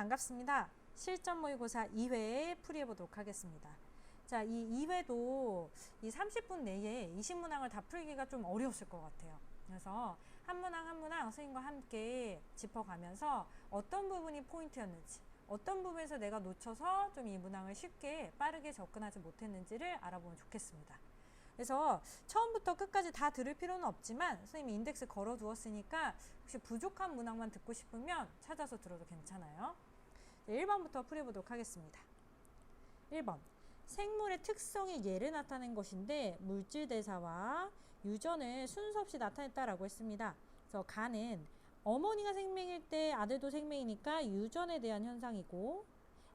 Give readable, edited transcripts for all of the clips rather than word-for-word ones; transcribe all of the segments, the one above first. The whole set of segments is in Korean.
반갑습니다. 실전 모의고사 2회 풀이해보도록 하겠습니다. 자, 이 2회도 이 30분 내에 20문항을 다 풀기가 좀 어려웠을 것 같아요. 그래서 한 문항 한 문항 선생님과 함께 짚어가면서 어떤 부분이 포인트였는지, 어떤 부분에서 내가 놓쳐서 좀 이 문항을 쉽게 빠르게 접근하지 못했는지를 알아보면 좋겠습니다. 그래서 처음부터 끝까지 다 들을 필요는 없지만 선생님이 인덱스 걸어 두었으니까 혹시 부족한 문항만 듣고 싶으면 찾아서 들어도 괜찮아요. 1번부터 풀어보도록 하겠습니다. 1번 생물의 특성이 예를 나타낸 것인데 물질 대사와 유전을 순서 없이 나타냈다라고 했습니다. 그래서 가는 어머니가 생명일 때 아들도 생명이니까 유전에 대한 현상이고,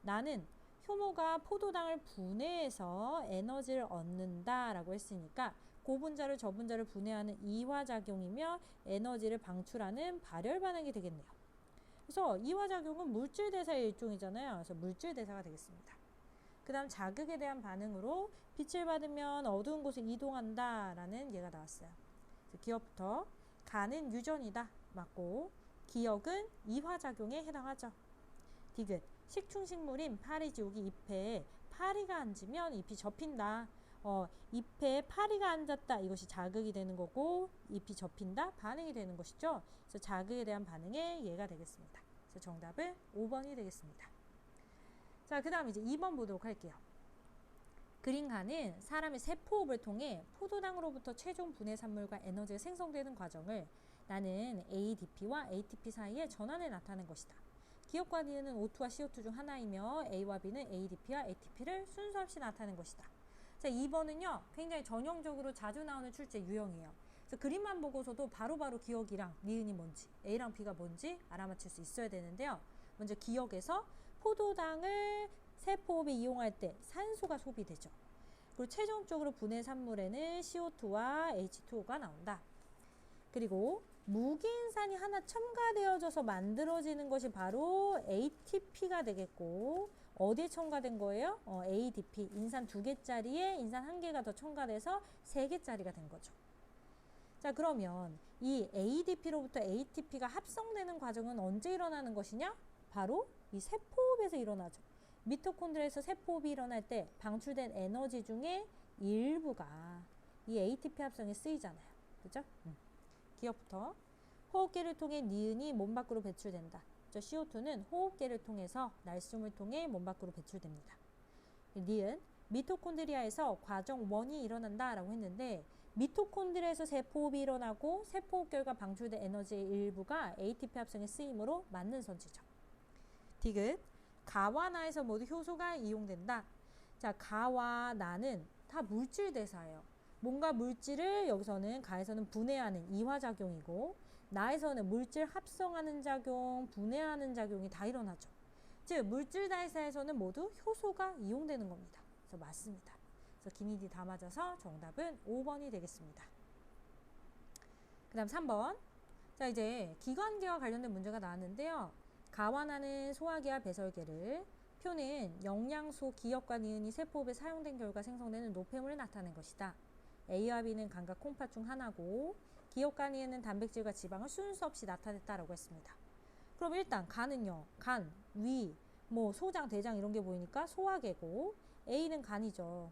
나는 효모가 포도당을 분해해서 에너지를 얻는다 라고 했으니까 고분자를 저분자를 분해하는 이화작용이며 에너지를 방출하는 발열 반응이 되겠네요. 그래서 이화작용은 물질대사의 일종이잖아요. 그래서 물질대사가 되겠습니다. 그 다음 자극에 대한 반응으로 빛을 받으면 어두운 곳에 이동한다 라는 예가 나왔어요. 그래서 기억부터 가는 유전이다 맞고, 기억은 이화작용에 해당하죠. 디귿 식충식물인 파리지옥이 잎에 파리가 앉으면 잎이 접힌다. 잎에 파리가 앉았다. 이것이 자극이 되는 거고, 잎이 접힌다. 반응이 되는 것이죠. 그래서 자극에 대한 반응의 예가 되겠습니다. 그래서 정답은 5번이 되겠습니다. 자, 그 다음 이제 2번 보도록 할게요. 그린간은 사람의 세포호흡을 통해 포도당으로부터 최종 분해 산물과 에너지가 생성되는 과정을 나는 ADP와 ATP 사이의 전환에 나타낸 것이다. 기억과 니은은 O2와 CO2 중 하나이며 A와 B는 ADP와 ATP를 순서 없이 나타낸 것이다. 자, 2번은요 굉장히 전형적으로 자주 나오는 출제 유형이에요. 그래서 그림만 보고서도 바로바로 기억이랑 니은이 뭔지, A랑 B가 뭔지 알아맞힐 수 있어야 되는데요. 먼저 기억에서 포도당을 세포호흡에 이용할 때 산소가 소비되죠. 그리고 최종적으로 분해 산물에는 CO2와 H2O가 나온다. 그리고 무기인산이 하나 첨가되어져서 만들어지는 것이 바로 ATP가 되겠고, 어디에 첨가된 거예요? ADP, 인산 2개짜리에 인산 1개가 더 첨가돼서 3개짜리가 된 거죠. 자, 그러면 이 ADP로부터 ATP가 합성되는 과정은 언제 일어나는 것이냐? 바로 이 세포호흡에서 일어나죠. 미토콘드리아에서 세포호흡이 일어날 때 방출된 에너지 중에 일부가 이 ATP 합성에 쓰이잖아요. 그죠? 기억부터 호흡기를 통해 니은이 몸 밖으로 배출된다. CO2는 호흡기를 통해서 날숨을 통해 몸 밖으로 배출됩니다. 니은 미토콘드리아에서 과정 1이 일어난다 라고 했는데, 미토콘드리아에서 세포호흡이 일어나고 세포호흡 결과 방출된 에너지의 일부가 ATP 합성에 쓰임으로 맞는 선지죠. 디귿 가와 나에서 모두 효소가 이용된다. 자, 가와 나는 다 물질 대사예요. 뭔가 물질을 여기서는 가에서는 분해하는 이화작용이고, 나에서는 물질 합성하는 작용, 분해하는 작용이 다 일어나죠. 즉 물질 대사에서는 모두 효소가 이용되는 겁니다. 그래서 맞습니다. 그래서 기니디 다 맞아서 정답은 5번이 되겠습니다. 그 다음 3번. 자, 이제 기관계와 관련된 문제가 나왔는데요. 가와나는 소화계와 배설계를, 표는 영양소 기억과 니은이 세포호흡에 사용된 결과 생성되는 노폐물을 나타낸 것이다. A와 B는 감각 콩팥 중 하나고, 기억과 니은은 단백질과 지방을 순서 없이 나타냈다라고 했습니다. 그럼 일단 간은요, 간, 위, 소장, 대장 이런 게 보이니까 소화계고, A는 간이죠.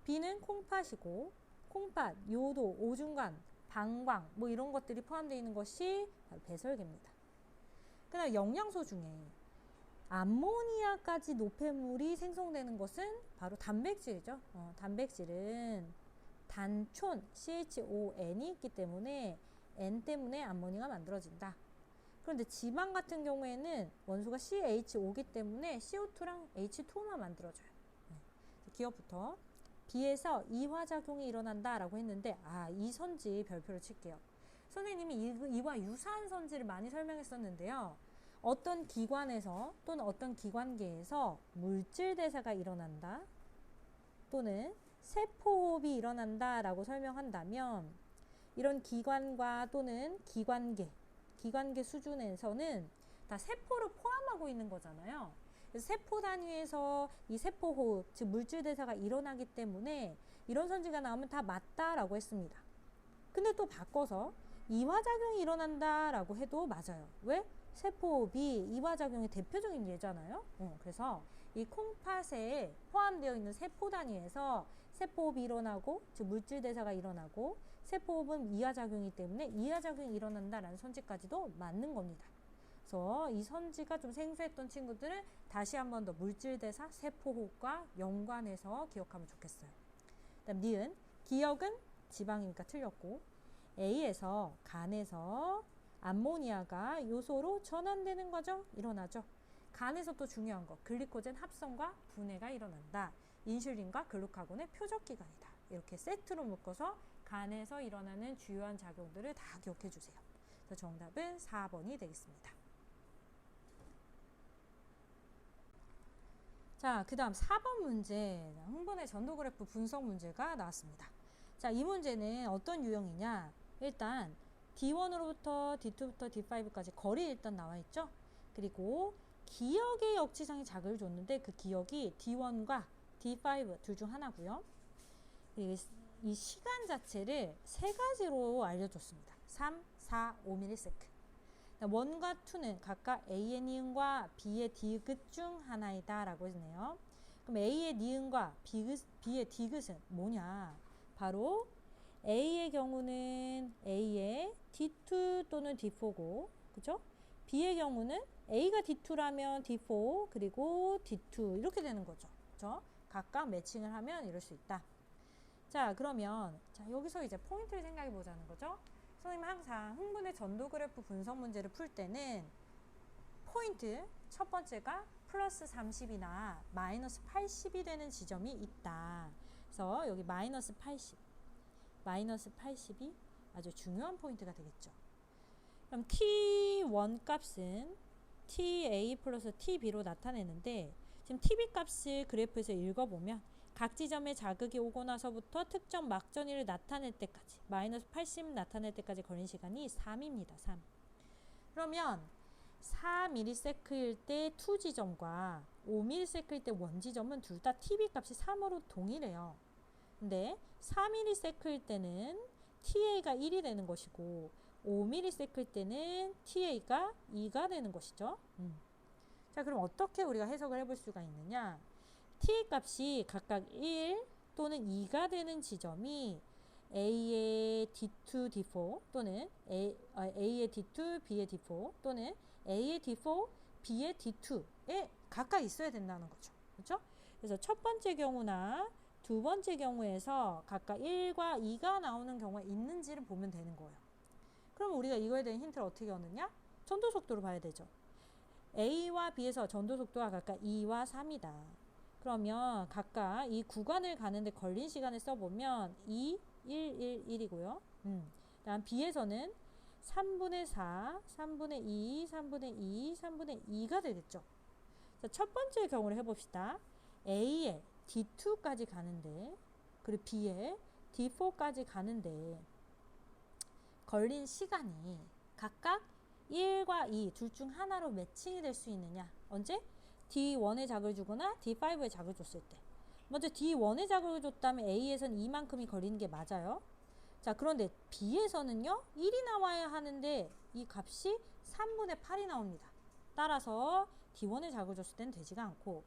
B는 콩팥이고, 콩팥, 요도, 오중간, 방광 이런 것들이 포함되어 있는 것이 바로 배설계입니다. 그 다음 영양소 중에 암모니아까지 노폐물이 생성되는 것은 바로 단백질이죠. 단백질은 단촌 CHON이 있기 때문에 N 때문에 암모니아가 만들어진다. 그런데 지방 같은 경우에는 원소가 CHO이기 때문에 CO2랑 H2O만 만들어져요. 기억부터 B에서 이화작용이 일어난다 라고 했는데, 이 선지 별표를 칠게요. 선생님이 이와 유사한 선지를 많이 설명했었는데요. 어떤 기관에서 또는 어떤 기관계에서 물질 대사가 일어난다 또는 세포호흡이 일어난다 라고 설명한다면, 이런 기관과 또는 기관계 수준에서는 다 세포를 포함하고 있는 거잖아요. 그래서 세포 단위에서 이 세포호흡, 즉 물질 대사가 일어나기 때문에 이런 선지가 나오면 다 맞다라고 했습니다. 근데 또 바꿔서 이화작용이 일어난다라고 해도 맞아요. 왜? 세포흡이 이화작용의 대표적인 예잖아요. 그래서 이 콩팥에 포함되어 있는 세포 단위에서 세포흡이 일어나고, 즉 물질 대사가 일어나고, 세포흡은 이하작용이기 때문에 이하작용이 일어난다라는 선지까지도 맞는 겁니다. 그래서 이 선지가 좀 생소했던 친구들은 다시 한 번 더 물질 대사, 세포호흡과 연관해서 기억하면 좋겠어요. 그다음 니은, 기억은 지방이니까 틀렸고, A에서 간에서 암모니아가 요소로 전환되는 과정 일어나죠. 간에서 또 중요한 거, 글리코젠 합성과 분해가 일어난다. 인슐린과 글루카곤의 표적 기관이다. 이렇게 세트로 묶어서 간에서 일어나는 주요한 작용들을 다 기억해 주세요. 그래서 정답은 4번이 되겠습니다. 자, 그 다음 4번 문제, 흥분의 전도그래프 분석 문제가 나왔습니다. 자, 이 문제는 어떤 유형이냐? 일단 D1으로부터 D2부터 D5까지 거리 일단 나와 있죠. 그리고 기억의 역치상의 자극을 줬는데 그 기억이 D1과 D5 둘 중 하나고요. 이 시간 자체를 세 가지로 알려줬습니다. 3, 4, 5ms. 1과 2는 각각 A의 니은과 B의 디귿 중 하나이다 라고 했네요. 그럼 A의 니은과 B의 디귿은 뭐냐? 바로 A의 경우는 A의 D2 또는 D4고, 그죠? B의 경우는 A가 D2라면 D4 그리고 D2 이렇게 되는 거죠. 그죠? 각각 매칭을 하면 이럴 수 있다. 자, 그러면 자, 여기서 이제 포인트를 생각해 보자는 거죠. 선생님은 항상 흥분의 전도 그래프 분석 문제를 풀 때는 포인트 첫 번째가 플러스 30이나 마이너스 80이 되는 지점이 있다. 그래서 여기 마이너스 80이 아주 중요한 포인트가 되겠죠. 그럼 T1 값은 TA 플러스 TB로 나타내는데 지금 TB 값을 그래프에서 읽어보면 각 지점에 자극이 오고 나서부터 특정 막전위를 나타낼 때까지 마이너스 80 나타낼 때까지 걸린 시간이 3입니다. 3. 그러면 4ms일 때 2지점과 5ms일 때 1지점은 둘 다 TB 값이 3으로 동일해요. 근데 4ms일 때는 TA가 1이 되는 것이고 5ms일 때는 TA가 2가 되는 것이죠. 자, 그럼 어떻게 우리가 해석을 해볼 수가 있느냐? T 값이 각각 1 또는 2가 되는 지점이 A의 D2, D4 또는 A의 D2, B의 D4 또는 A의 D4, B의 D2에 각각 있어야 된다는 거죠. 그렇죠? 그래서 첫 번째 경우나 두 번째 경우에서 각각 1과 2가 나오는 경우가 있는지를 보면 되는 거예요. 그럼 우리가 이거에 대한 힌트를 어떻게 얻느냐? 전도 속도로 봐야 되죠. A와 B에서 전도 속도가 각각 2와 3이다. 그러면 각각 이 구간을 가는데 걸린 시간을 써보면 2, 1, 1, 1이고요. 다음 B에서는 3분의 4, 3분의 2, 3분의 2, 3분의 2가 되겠죠. 자, 첫 번째 경우를 해봅시다. A에 D2까지 가는데 그리고 B에 D4까지 가는데 걸린 시간이 각각 1과 2 둘 중 하나로 매칭이 될 수 있느냐? 언제? D1에 자극을 주거나 D5에 자극을 줬을 때. 먼저 D1에 자극을 줬다면 A에서는 이만큼이 걸리는 게 맞아요. 자, 그런데 B에서는요 1이 나와야 하는데 이 값이 3분의 8이 나옵니다. 따라서 D1에 자극을 줬을 때는 되지가 않고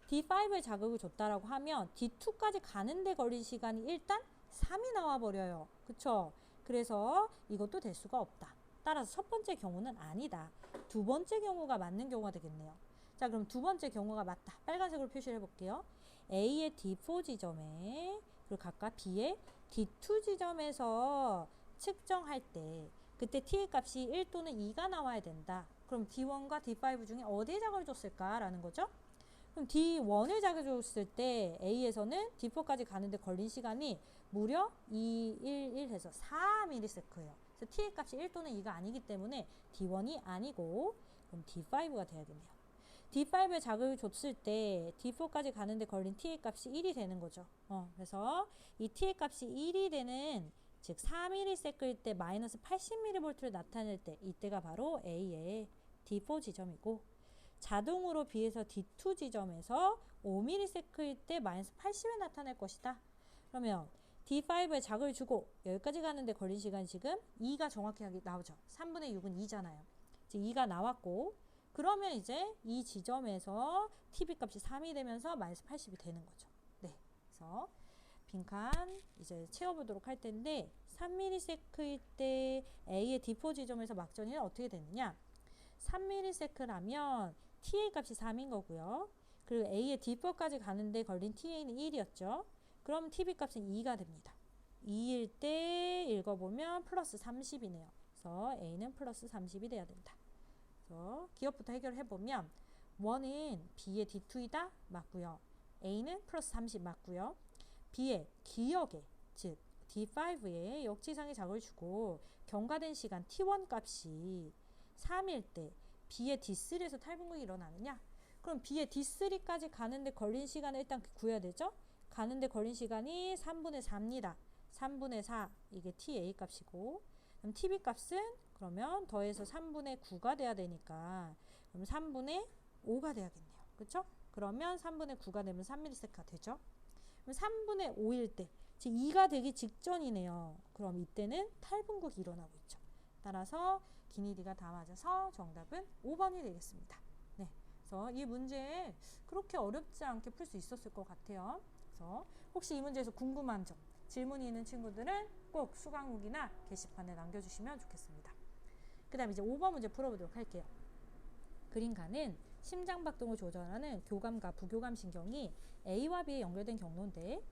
D5에 자극을 줬다라고 하면 D2까지 가는데 걸린 시간이 일단 3이 나와버려요. 그쵸? 그래서 이것도 될 수가 없다. 따라서 첫 번째 경우는 아니다. 두 번째 경우가 맞는 경우가 되겠네요. 자, 그럼 두 번째 경우가 맞다. 빨간색으로 표시를 해볼게요. A의 D4 지점에 그리고 각각 B의 D2 지점에서 측정할 때 그때 T의 값이 1 또는 2가 나와야 된다. 그럼 D1과 D5 중에 어디에 자극을 줬을까라는 거죠. 그럼 D1을 자극을 줬을 때 A에서는 D4까지 가는데 걸린 시간이 무려 2, 1, 1 해서 4ms예요. 그래서 T의 값이 1 또는 2가 아니기 때문에 D1이 아니고 그럼 D5가 돼야겠네요. D5에 자극을 줬을 때 D4까지 가는데 걸린 T의 값이 1이 되는 거죠. 그래서 이 T의 값이 1이 되는 즉 4ms일 때 마이너스 80mV를 나타낼 때 이때가 바로 A의 D4 지점이고 자동으로 B에서 D2 지점에서 5ms일 때 마이너스 80을 나타낼 것이다. 그러면 D5에 자극을 주고 여기까지 가는데 걸린 시간 지금 2가 정확히 나오죠. 3분의 6은 2잖아요. 이제 2가 나왔고, 그러면 이제 이 지점에서 TB 값이 3이 되면서 마이너스 80이 되는 거죠. 네. 그래서 빈칸 이제 채워보도록 할 텐데 3ms일 때 A의 D4 지점에서 막전이는 어떻게 되느냐? 3ms라면 TA 값이 3인 거고요. 그리고 A의 D4까지 가는데 걸린 TA는 1이었죠. 그럼 TB 값은 2가 됩니다. 2일 때 읽어보면 플러스 30이네요. 그래서 A는 플러스 30이 돼야 된다. 그래서 기억부터 해결해보면 1은 B의 D2이다? 맞고요. A는 플러스 30 맞고요. B의 기억에, 즉 D5에 역지상의 작을 주고 경과된 시간 T1 값이 3일 때 B의 D3에서 탈분극이 일어나느냐? 그럼 B의 D3까지 가는데 걸린 시간을 일단 구해야 되죠? 가는데 걸린 시간이 3분의 4입니다. 3분의 4 이게 TA 값이고, 그럼 TB 값은 그러면 더해서 3분의 9가 돼야 되니까 그럼 3분의 5가 돼야겠네요. 그렇죠? 그러면 3분의 9가 되면 3ms가 되죠. 그럼 3분의 5일 때, 즉 2가 되기 직전이네요. 그럼 이때는 탈분극이 일어나고 있죠. 따라서 기니디가 다 맞아서 정답은 5번이 되겠습니다. 네, 그래서 이 문제 그렇게 어렵지 않게 풀 수 있었을 것 같아요. 그래서 혹시 이 문제에서 궁금한 점, 질문이 있는 친구들은 꼭 수강후기나 게시판에 남겨주시면 좋겠습니다. 그 다음 이제 5번 문제 풀어보도록 할게요. 그림가는 심장박동을 조절하는 교감과 부교감 신경이 A와 B에 연결된 경로인데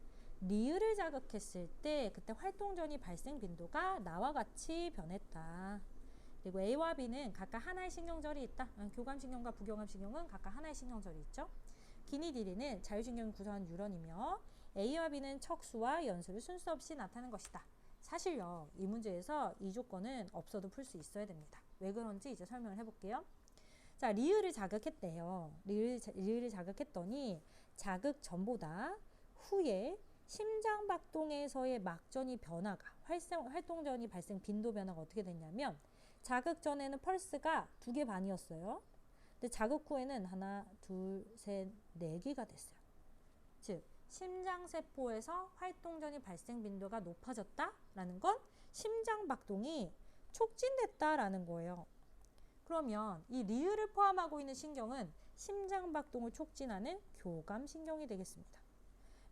리을을 자극했을 때 그때 활동전이 발생 빈도가 나와 같이 변했다. 그리고 A와 B는 각각 하나의 신경절이 있다. 교감신경과 부교감신경은 각각 하나의 신경절이 있죠. 기니디리는 자율신경이 구성한 뉴런이며 A와 B는 척수와 연수를 순서 없이 나타내는 것이다. 사실요, 이 문제에서 이 조건은 없어도 풀 수 있어야 됩니다. 왜 그런지 이제 설명을 해볼게요. 자, 리을을 자극했대요. 리을을 자극했더니 자극 전보다 후에 심장박동에서의 막전이 변화가, 활동전이 발생 빈도 변화가 어떻게 됐냐면 자극 전에는 펄스가 2개 반이었어요. 근데 자극 후에는 하나, 둘, 셋, 4개가 됐어요. 즉 심장세포에서 활동전이 발생 빈도가 높아졌다라는 건 심장박동이 촉진됐다라는 거예요. 그러면 이 리을을 포함하고 있는 신경은 심장박동을 촉진하는 교감신경이 되겠습니다.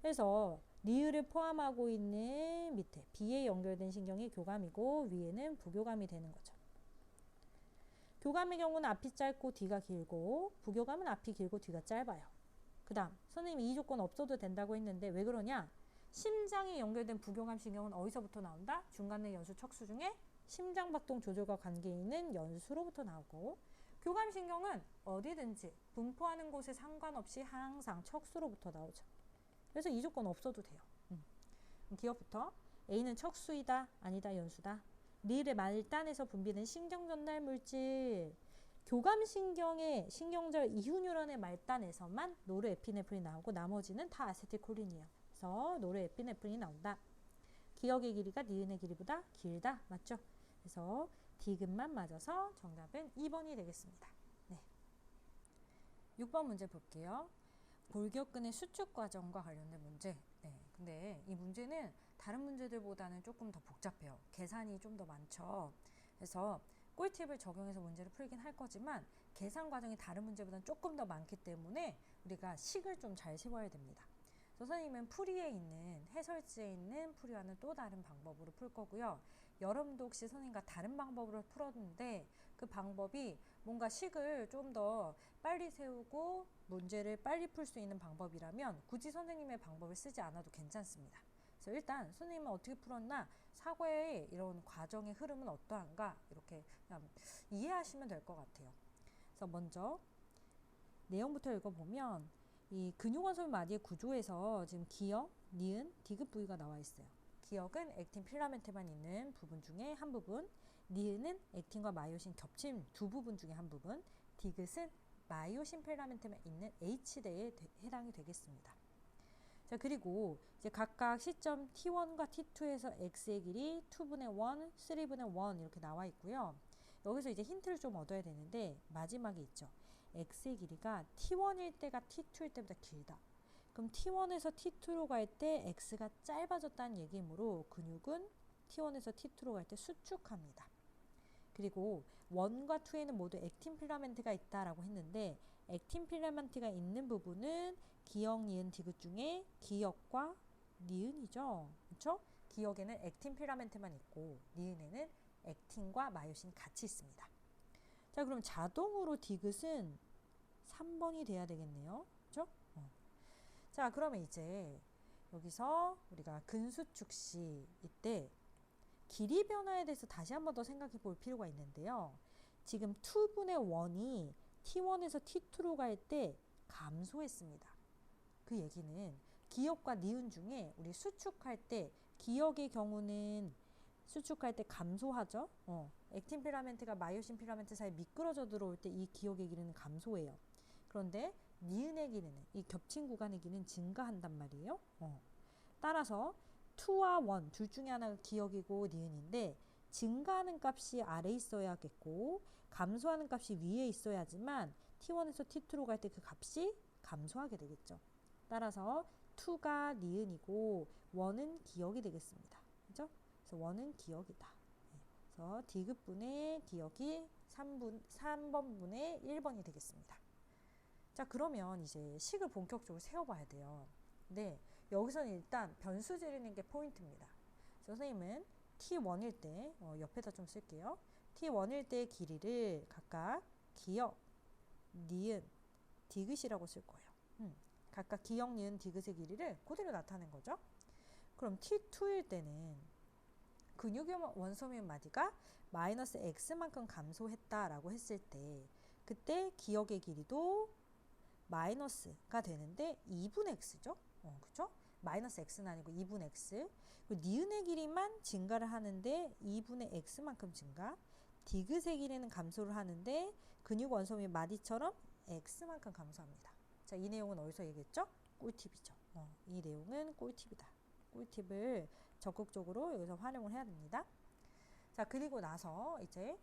그래서 리을을 포함하고 있는 밑에 B에 연결된 신경이 교감이고 위에는 부교감이 되는 거죠. 교감의 경우는 앞이 짧고 뒤가 길고 부교감은 앞이 길고 뒤가 짧아요. 그 다음 선생님이 이 조건 없어도 된다고 했는데 왜 그러냐? 심장에 연결된 부교감 신경은 어디서부터 나온다? 중간내 연수 척수 중에 심장박동 조절과 관계 있는 연수로부터 나오고 교감신경은 어디든지 분포하는 곳에 상관없이 항상 척수로부터 나오죠. 그래서 이 조건 없어도 돼요. 기억부터 A는 척수이다 아니다 연수다. 리을의 말단에서 분비된 신경전달 물질 교감신경의 신경절 이후뉴런의 말단에서만 노르에피네프린이 나오고 나머지는 다 아세틸콜린이에요. 그래서 노르에피네프린이 나온다. 기억의 길이가 니은의 길이보다 길다. 맞죠? 그래서 D급만 맞아서 정답은 2번이 되겠습니다. 네. 6번 문제 볼게요. 골격근의 수축 과정과 관련된 문제. 네. 근데 이 문제는 다른 문제들보다는 조금 더 복잡해요. 계산이 좀 더 많죠. 그래서 꿀팁을 적용해서 문제를 풀긴 할 거지만 계산 과정이 다른 문제보다는 조금 더 많기 때문에 우리가 식을 좀 잘 세워야 됩니다. 선생님은 풀이에 있는 해설지에 있는 풀이와는 또 다른 방법으로 풀 거고요. 여러분도 혹시 선생님과 다른 방법으로 풀었는데 그 방법이 뭔가 식을 좀 더 빨리 세우고 문제를 빨리 풀 수 있는 방법이라면 굳이 선생님의 방법을 쓰지 않아도 괜찮습니다. 그래서 일단 선생님은 어떻게 풀었나, 사고의 이런 과정의 흐름은 어떠한가 이렇게 그냥 이해하시면 될 것 같아요. 그래서 먼저 내용부터 읽어보면 이 근육원소의 마디의 구조에서 지금 기역, 니은, 디귿 부위가 나와 있어요. 기역은 액틴 필라멘트만 있는 부분 중에 한 부분, 니은은 액틴과 마이오신 겹친 두 부분 중에 한 부분, 디귿은 마이오신 필라멘트만 있는 H대에 해당이 되겠습니다. 자, 그리고 이제 각각 시점 T1과 T2에서 X의 길이 2분의 1, 3분의 1 이렇게 나와 있고요. 여기서 이제 힌트를 좀 얻어야 되는데 마지막에 있죠. X의 길이가 T1일 때가 T2일 때보다 길다. 그럼 T1에서 T2로 갈 때 X가 짧아졌다는 얘기이므로 근육은 T1에서 T2로 갈 때 수축합니다. 그리고 1과 2에는 모두 액틴 필라멘트가 있다라고 했는데 액틴 필라멘트가 있는 부분은 기역, 니은, 디귿 중에 기역과 니은이죠. 그렇죠? 기역에는 액틴 필라멘트만 있고 니은에는 액틴과 마요신 같이 있습니다. 자, 그럼 자동으로 디귿은 3번이 돼야 되겠네요. 그렇죠? 자, 그러면 이제 여기서 우리가 근수축시 이때 길이 변화에 대해서 다시 한 번 더 생각해 볼 필요가 있는데요. 지금 2분의 1이 T1에서 T2로 갈 때 감소했습니다. 그 얘기는 기역과 니은 중에 우리 수축할 때 기역의 경우는 수축할 때 감소하죠. 액틴 필라멘트가 마요신 필라멘트 사이에 미끄러져 들어올 때 이 기역의 길이는 감소해요. 그런데 니은의 길이는 이 겹친 구간의 길이는 증가한단 말이에요. 따라서 2와 1 둘 중에 하나가 기역이고 니은인데 증가하는 값이 아래에 있어야겠고 감소하는 값이 위에 있어야지만 T1에서 T2로 갈 때 그 값이 감소하게 되겠죠. 따라서 2가 니은이고 1은 기역이 되겠습니다. 그죠? 그래서 1은 기역이다. 그래서 디귿분의 기역이 3번분의 1번이 되겠습니다. 자, 그러면 이제 식을 본격적으로 세워봐야 돼요. 네, 여기서는 일단 변수 재르는 게 포인트입니다. 선생님은 T1일 때 옆에다 좀 쓸게요. T1일 때의 길이를 각각 기역, 니은, 디귿이라고 쓸 거예요. 각각 기역, 니은, 디귿의 길이를 그대로 나타낸 거죠. 그럼 T2일 때는 근육의 원소면 마디가 마이너스 x만큼 감소했다라고 했을 때 그때 기역의 길이도 마이너스가 되는데 2분의 x죠. 그죠? 마이너스 x는 아니고 2분의 x. 그리고 니은의 길이만 증가를 하는데 2분의 x만큼 증가. 디귿의 길이는 감소를 하는데 근육 원소면 마디처럼 x만큼 감소합니다. 자, 이 내용은 어디서 얘기했죠? 꿀팁이죠. 이 내용은 꿀팁이다. 꿀팁을 적극적으로 여기서 활용을 해야 됩니다. 자, 그리고 나서 이제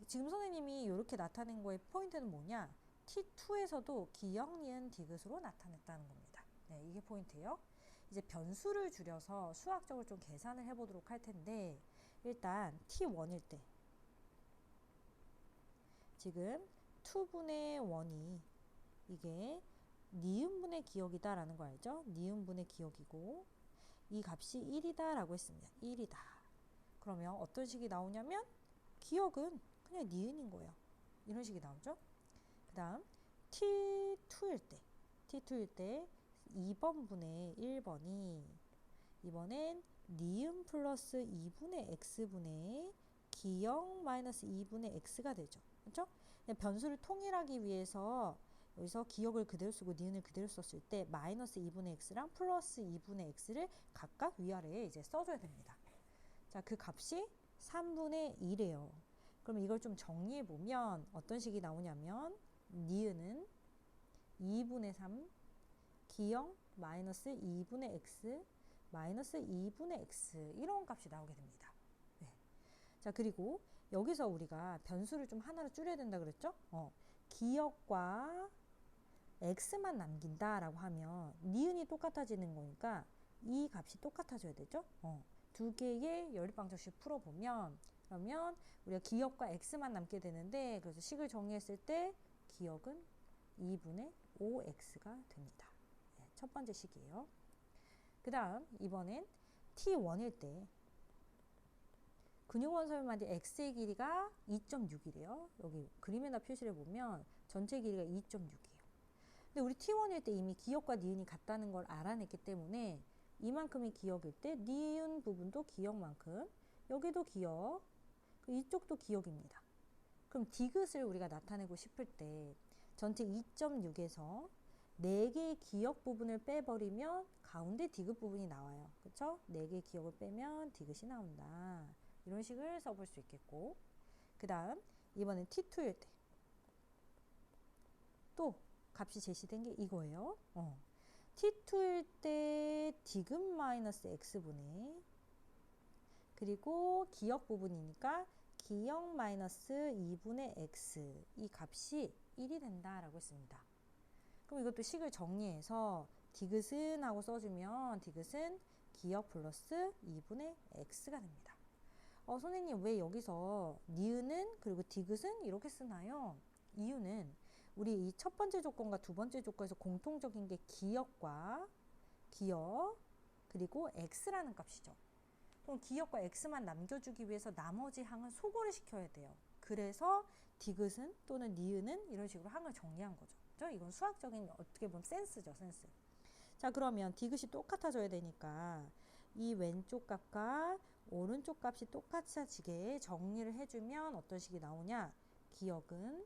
지금 선생님이 이렇게 나타낸 거의 포인트는 뭐냐? T2에서도 기역, 니은, 디귿으로 나타냈다는 겁니다. 네, 이게 포인트예요. 이제 변수를 줄여서 수학적으로 좀 계산을 해보도록 할 텐데 일단 T1일 때 지금 2분의 1이 이게 니은분의 기역이다 라는 거 알죠? 니은분의 기역이고 이 값이 1이다 라고 했습니다. 1이다. 그러면 어떤 식이 나오냐면 기역은 그냥 니은인 거예요. 이런 식이 나오죠? 그 다음 T2일 때 2번분의 1번이 이번엔 니은 플러스 2분의 x분의 기역 마이너스 2분의 x가 되죠. 그렇죠? 변수를 통일하기 위해서 여기서 기역을 그대로 쓰고 니은을 그대로 썼을 때 마이너스 2분의 x랑 플러스 2분의 x를 각각 위아래에 이제 써줘야 됩니다. 자, 그 값이 3분의 1이에요. 그럼 이걸 좀 정리해 보면 어떤 식이 나오냐면 니은은 2분의 3 기역 마이너스 2분의 x 마이너스 2분의 x 이런 값이 나오게 됩니다. 네. 자, 그리고 여기서 우리가 변수를 좀 하나로 줄여야 된다 그랬죠? 기역과 x만 남긴다라고 하면 니은이 똑같아지는 거니까 이 값이 똑같아져야 되죠? 두 개의 연립방정식 풀어보면 그러면 우리가 기역과 x만 남게 되는데 그래서 식을 정리했을 때 기역은 2분의 5x가 됩니다. 네, 첫 번째 식이에요. 그 다음 이번엔 T1일 때 근육원소면마디 x의 길이가 2.6이래요. 여기 그림에다 표시를 보면 전체 길이가 2.6이에요. 근데 우리 T1일 때 이미 기역과 니은이 같다는 걸 알아냈기 때문에 이만큼이 기역일 때 니은 부분도 기역만큼 여기도 기역 이쪽도 기역입니다. 그럼 디귿을 우리가 나타내고 싶을 때 전체 2.6에서 4개의 기역 부분을 빼버리면 가운데 디귿 부분이 나와요. 그렇죠? 4개의 기역을 빼면 디귿이 나온다. 이런 식을 써볼 수 있겠고 그 다음 이번엔 T2일 때 또 값이 제시된 게 이거예요. T2일 때 디귿 마이너스 x분의 그리고 기역 부분이니까 기역 마이너스 2분의 x 이 값이 1이 된다라고 했습니다. 그럼 이것도 식을 정리해서 디귿은 하고 써주면 디귿은 기역 플러스 2분의 x가 됩니다. 선생님 왜 여기서 니은은 그리고 디귿은 이렇게 쓰나요? 이유는 우리 이 첫 번째 조건과 두 번째 조건에서 공통적인 게 기역과 기역 그리고 x라는 값이죠. 그럼 기역과 x만 남겨주기 위해서 나머지 항은 소거를 시켜야 돼요. 그래서 디귿은 또는 니은은 이런 식으로 항을 정리한 거죠. 그렇죠? 이건 수학적인 어떻게 보면 센스죠, 센스. 자, 그러면 디귿이 똑같아져야 되니까 이 왼쪽 값과 오른쪽 값이 똑같아지게 정리를 해주면 어떤 식이 나오냐? 기역은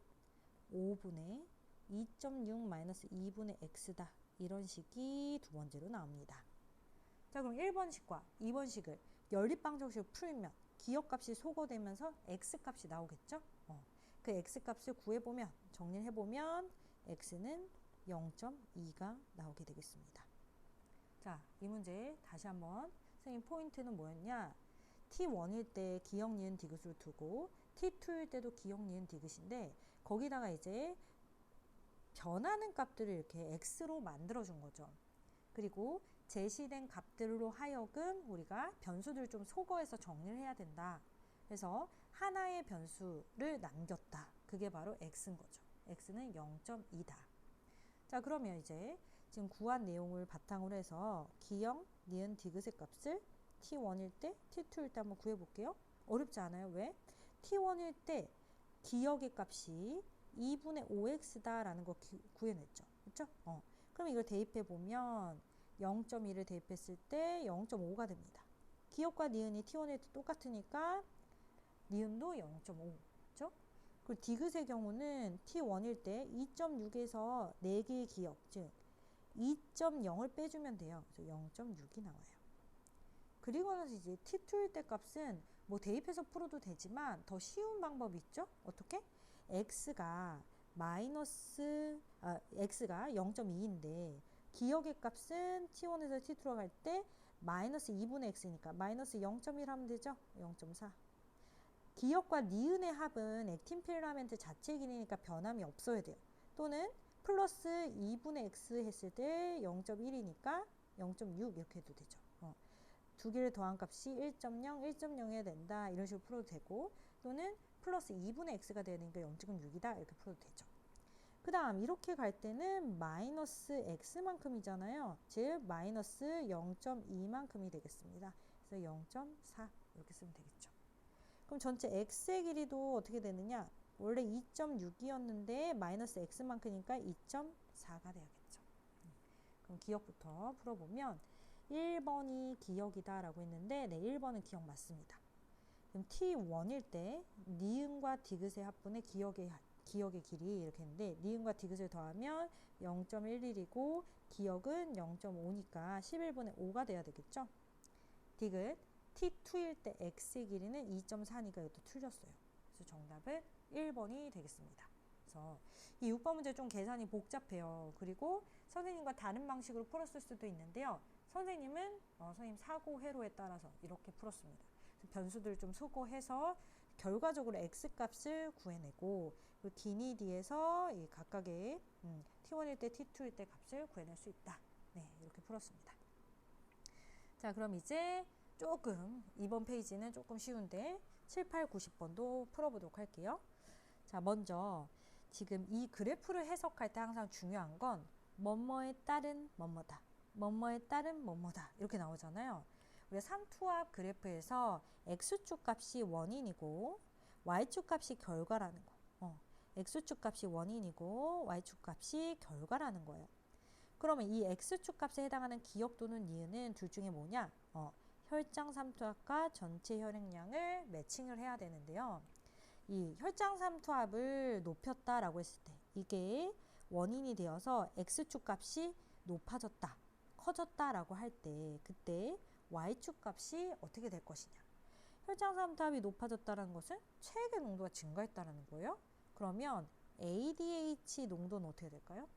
5분의 2.6 마이너스 2분의 x다. 이런 식이 두 번째로 나옵니다. 자, 그럼 1번식과 2번식을 연립방정식으로 풀면 기역값이 소거되면서 x값이 나오겠죠? 그 x값을 구해보면, 정리를 해보면 x는 0.2가 나오게 되겠습니다. 자, 이 문제 다시 한번 선생님 포인트는 뭐였냐? T1일 때 기역, 니은, 디귿을 두고 T2일 때도 기역, 니은, 디귿인데 거기다가 이제 변하는 값들을 이렇게 x로 만들어준 거죠. 그리고 제시된 값들로 하여금 우리가 변수들을 좀 소거해서 정리를 해야 된다. 그래서 하나의 변수를 남겼다. 그게 바로 x인 거죠. x는 0.2다. 자, 그러면 이제 지금 구한 내용을 바탕으로 해서 기역, 니은, 디귿의 값을 T1일 때, T2일 때 한번 구해볼게요. 어렵지 않아요. 왜? T1일 때 기역의 값이 2분의 5x다 라는 거 구해냈죠. 그렇죠? 그럼 이걸 대입해보면 0.2를 대입했을 때 0.5가 됩니다. 기역과 니은이 T1일 때 똑같으니까 니은도 0.5. 그렇죠? 그리고 디귿의 경우는 T1일 때 2.6에서 4개의 기역, 즉 2.0을 빼주면 돼요. 그래서 0.6이 나와요. 그리고 나서 이제 T2일 때 값은 뭐 대입해서 풀어도 되지만 더 쉬운 방법이 있죠? 어떻게? x가 0.2인데 기역의 값은 T1에서 T2로 갈 때 마이너스 2분의 x니까 마이너스 0.1 하면 되죠? 0.4. 기역과 니은의 합은 액틴 필라멘트 자체의 길이니까 변함이 없어야 돼요. 또는 플러스 2분의 x 했을 때 0.1이니까 0.6 이렇게 해도 되죠. 두 개를 더한 값이 1.0, 1.0 해야 된다. 이런 식으로 풀어도 되고 또는 플러스 2분의 x가 돼야 되니까 0.6이다. 이렇게 풀어도 되죠. 그 다음 이렇게 갈 때는 마이너스 x만큼이잖아요. 즉 마이너스 0.2만큼이 되겠습니다. 그래서 0.4 이렇게 쓰면 되겠죠. 그럼 전체 x의 길이도 어떻게 되느냐? 원래 2.6이었는데 마이너스 x만큼이니까 2.4가 돼야겠죠. 그럼 기역부터 풀어보면 1번이 기역이다 라고 했는데 네, 1번은 기역 맞습니다. 그럼 T1일 때 니은과 디귿의 합분의 기역의 길이 이렇게 했는데 니은과 디귿을 더하면 0.11이고 기역은 0.5니까 11분의 5가 돼야 되겠죠. 디귿 T2일 때 x의 길이는 2.4니까 이것도 틀렸어요. 그래서 정답은 1번이 되겠습니다. 그래서 이 6번 문제 좀 계산이 복잡해요. 그리고 선생님과 다른 방식으로 풀었을 수도 있는데요. 선생님은 선생님 사고 회로에 따라서 이렇게 풀었습니다. 변수들을 좀 소거해서 결과적으로 x값을 구해내고 그리고 d니 d에서 이 각각의 t1일 때 t2일 때 값을 구해낼 수 있다. 네, 이렇게 풀었습니다. 자, 그럼 이제 조금 이번 페이지는 조금 쉬운데 7, 8, 90번도 풀어보도록 할게요. 자, 먼저 지금 이 그래프를 해석할 때 항상 중요한 건 뭐뭐에 따른 뭐뭐다. 뭐뭐에 따른 뭐뭐다. 이렇게 나오잖아요. 우리가 삼투압 그래프에서 x축 값이 원인이고 y축 값이 결과라는 거. x축 값이 원인이고 y축 값이 결과라는 거예요. 그러면 이 x축 값에 해당하는 기역 또는 니은은 둘 중에 뭐냐? 혈장 삼투압과 전체 혈액량을 매칭을 해야 되는데요. 이 혈장 삼투압을 높였다라고 했을 때 이게 원인이 되어서 x축 값이 높아졌다, 커졌다라고 할 때 그때 y축 값이 어떻게 될 것이냐. 혈장 삼투압이 높아졌다는 것은 체액의 농도가 증가했다는 거예요. 그러면 ADH 농도는 어떻게 될까요?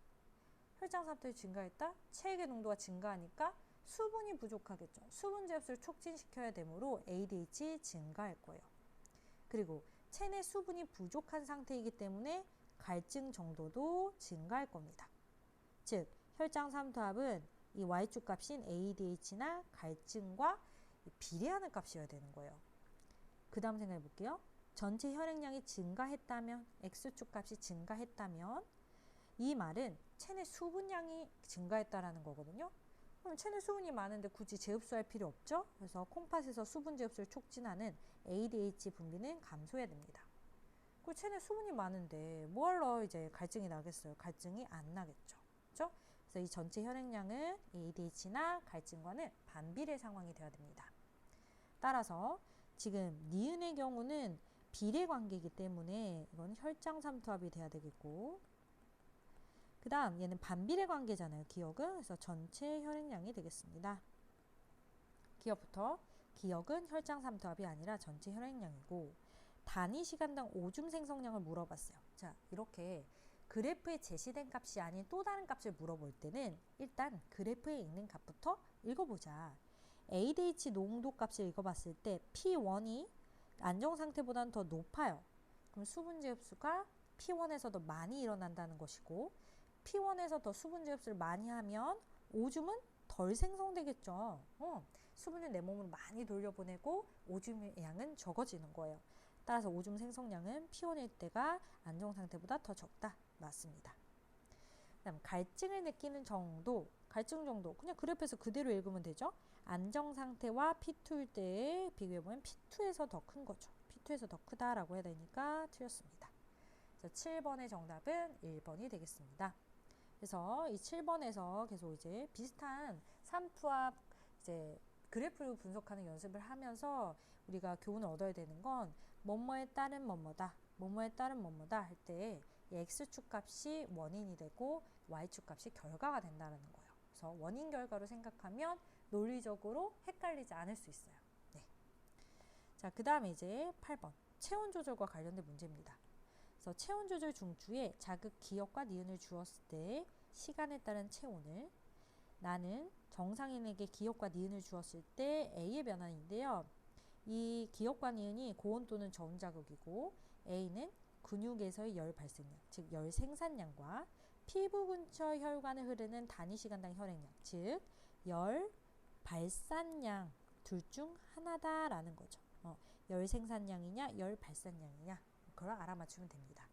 혈장 삼투압이 증가했다? 체액의 농도가 증가하니까 수분이 부족하겠죠. 수분 제압을 촉진시켜야 되므로 ADH 증가할 거예요. 그리고 체내 수분이 부족한 상태이기 때문에 갈증 정도도 증가할 겁니다. 즉 혈장 삼투압은 이 y축 값인 ADH나 갈증과 비례하는 값이어야 되는 거예요. 그 다음 생각해 볼게요. 전체 혈액량이 증가했다면, X축 값이 증가했다면 이 말은 체내 수분량이 증가했다라는 거거든요. 그럼 체내 수분이 많은데 굳이 재흡수할 필요 없죠? 그래서 콩팥에서 수분 재흡수를 촉진하는 ADH 분비는 감소해야 됩니다. 그 체내 수분이 많은데 뭐하러 이제 갈증이 나겠어요? 갈증이 안 나겠죠. 그렇죠? 그래서 이 전체 혈액량은 ADH나 갈증과는 반비례 상황이 되어야 됩니다. 따라서 지금 니은의 경우는 비례 관계이기 때문에 이건 혈장 삼투압이 돼야 되겠고, 그 다음 얘는 반비례 관계잖아요. 기억은. 그래서 전체 혈액량이 되겠습니다. 기억부터. 기억은 혈장 삼투압이 아니라 전체 혈액량이고, 단위 시간당 오줌 생성량을 물어봤어요. 자, 이렇게 그래프에 제시된 값이 아닌 또 다른 값을 물어볼 때는 일단 그래프에 있는 값부터 읽어보자. ADH 농도 값을 읽어봤을 때 P1이 안정 상태보다는 더 높아요. 그럼 수분 재흡수가 P1에서 더 많이 일어난다는 것이고, P1에서 더 수분 재흡수를 많이 하면 오줌은 덜 생성되겠죠. 수분을 내 몸으로 많이 돌려보내고 오줌의 양은 적어지는 거예요. 따라서 오줌 생성량은 P1일 때가 안정 상태보다 더 적다. 맞습니다. 그다음 갈증을 느끼는 정도, 갈증 정도 그냥 그래프에서 그대로 읽으면 되죠. 안정 상태와 P2일 때에 비교해보면 P2에서 더 큰 거죠. P2에서 더 크다라고 해야 되니까 틀렸습니다. 그래서 7번의 정답은 1번이 되겠습니다. 그래서 이 7번에서 계속 이제 비슷한 삼투압 이제 그래프를 분석하는 연습을 하면서 우리가 교훈을 얻어야 되는 건 뭐뭐에 따른 뭐뭐다, 뭐뭐에 따른 뭐뭐다 할 때 X축 값이 원인이 되고 Y축 값이 결과가 된다는 거예요. 그래서 원인 결과로 생각하면 논리적으로 헷갈리지 않을 수 있어요. 네. 자, 그 다음에 이제 8번 체온 조절과 관련된 문제입니다. 그래서 체온 조절 중추에 자극 기억과 니은을 주었을 때 시간에 따른 체온을, 나는 정상인에게 기억과 니은을 주었을 때 A의 변환인데요. 이 기억과 니은이 고온 또는 저온 자극이고, A는 근육에서의 열 발생량, 즉 열 생산량과 피부 근처 혈관을 흐르는 단위 시간당 혈액량, 즉 열 발산량 둘 중 하나다라는 거죠. 열 생산량이냐 열 발산량이냐 그걸 알아맞추면 됩니다.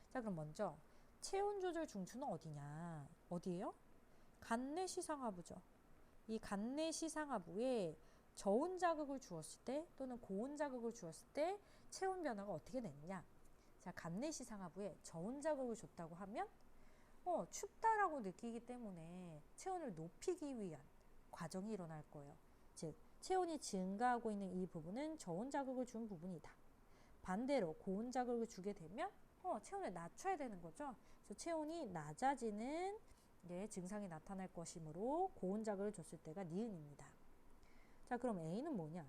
자, 그럼 먼저 체온 조절 중추는 어디냐? 어디예요? 간내 시상하부죠. 이 간내 시상하부에 저온 자극을 주었을 때 또는 고온 자극을 주었을 때 체온 변화가 어떻게 되느냐? 자, 간내 시상하부에 저온 자극을 줬다고 하면 춥다라고 느끼기 때문에 체온을 높이기 위한 과정이 일어날 거예요. 즉 체온이 증가하고 있는 이 부분은 저온 자극을 준 부분이다. 반대로 고온 자극을 주게 되면 체온을 낮춰야 되는 거죠. 그래서 체온이 낮아지는 증상이 나타날 것이므로 고온 자극을 줬을 때가 니은입니다. 자, 그럼 A는 뭐냐?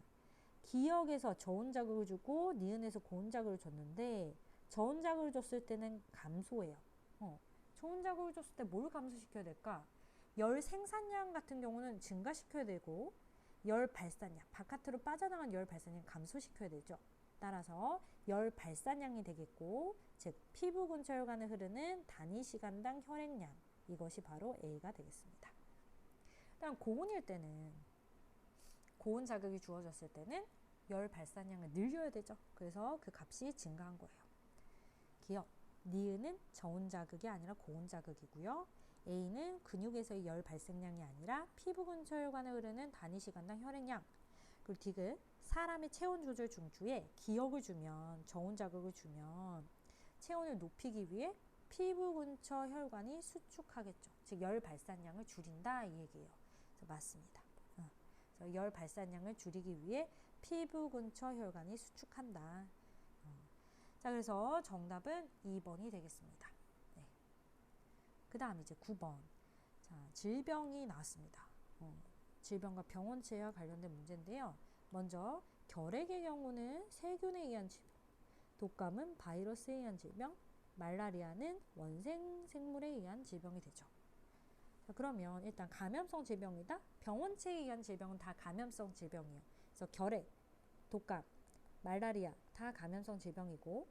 기억에서 저온 자극을 주고 니은에서 고온 자극을 줬는데 저온 자극을 줬을 때는 감소해요. 저온 자극을 줬을 때 뭘 감소시켜야 될까? 열 생산량 같은 경우는 증가시켜야 되고, 열 발산량, 바깥으로 빠져나간 열 발산량 감소시켜야 되죠. 따라서 열 발산량이 되겠고, 즉 피부 근처 혈관을 흐르는 단위 시간당 혈액량, 이것이 바로 A가 되겠습니다. 다음 고온일 때는, 고온 자극이 주어졌을 때는 열 발산량을 늘려야 되죠. 그래서 그 값이 증가한 거예요. 기억, 니은은 저온 자극이 아니라 고온 자극이고요. A는 근육에서의 열 발생량이 아니라 피부 근처 혈관을 흐르는 단위 시간당 혈액량. 그리고 디귿, 사람의 체온 조절 중추에 기억을 주면, 저온 자극을 주면 체온을 높이기 위해 피부 근처 혈관이 수축하겠죠. 즉 열 발산량을 줄인다 이 얘기예요. 그래서 맞습니다. 그래서 열 발산량을 줄이기 위해 피부 근처 혈관이 수축한다. 자, 그래서 정답은 2번이 되겠습니다. 네. 그 다음 이제 9번. 자, 질병이 나왔습니다. 질병과 병원체와 관련된 문제인데요. 먼저 결핵의 경우는 세균에 의한 질병, 독감은 바이러스에 의한 질병, 말라리아는 원생 생물에 의한 질병이 되죠. 자, 그러면 일단 감염성 질병이다. 병원체에 의한 질병은 다 감염성 질병이에요. 그래서 결핵, 독감, 말라리아 다 감염성 질병이고,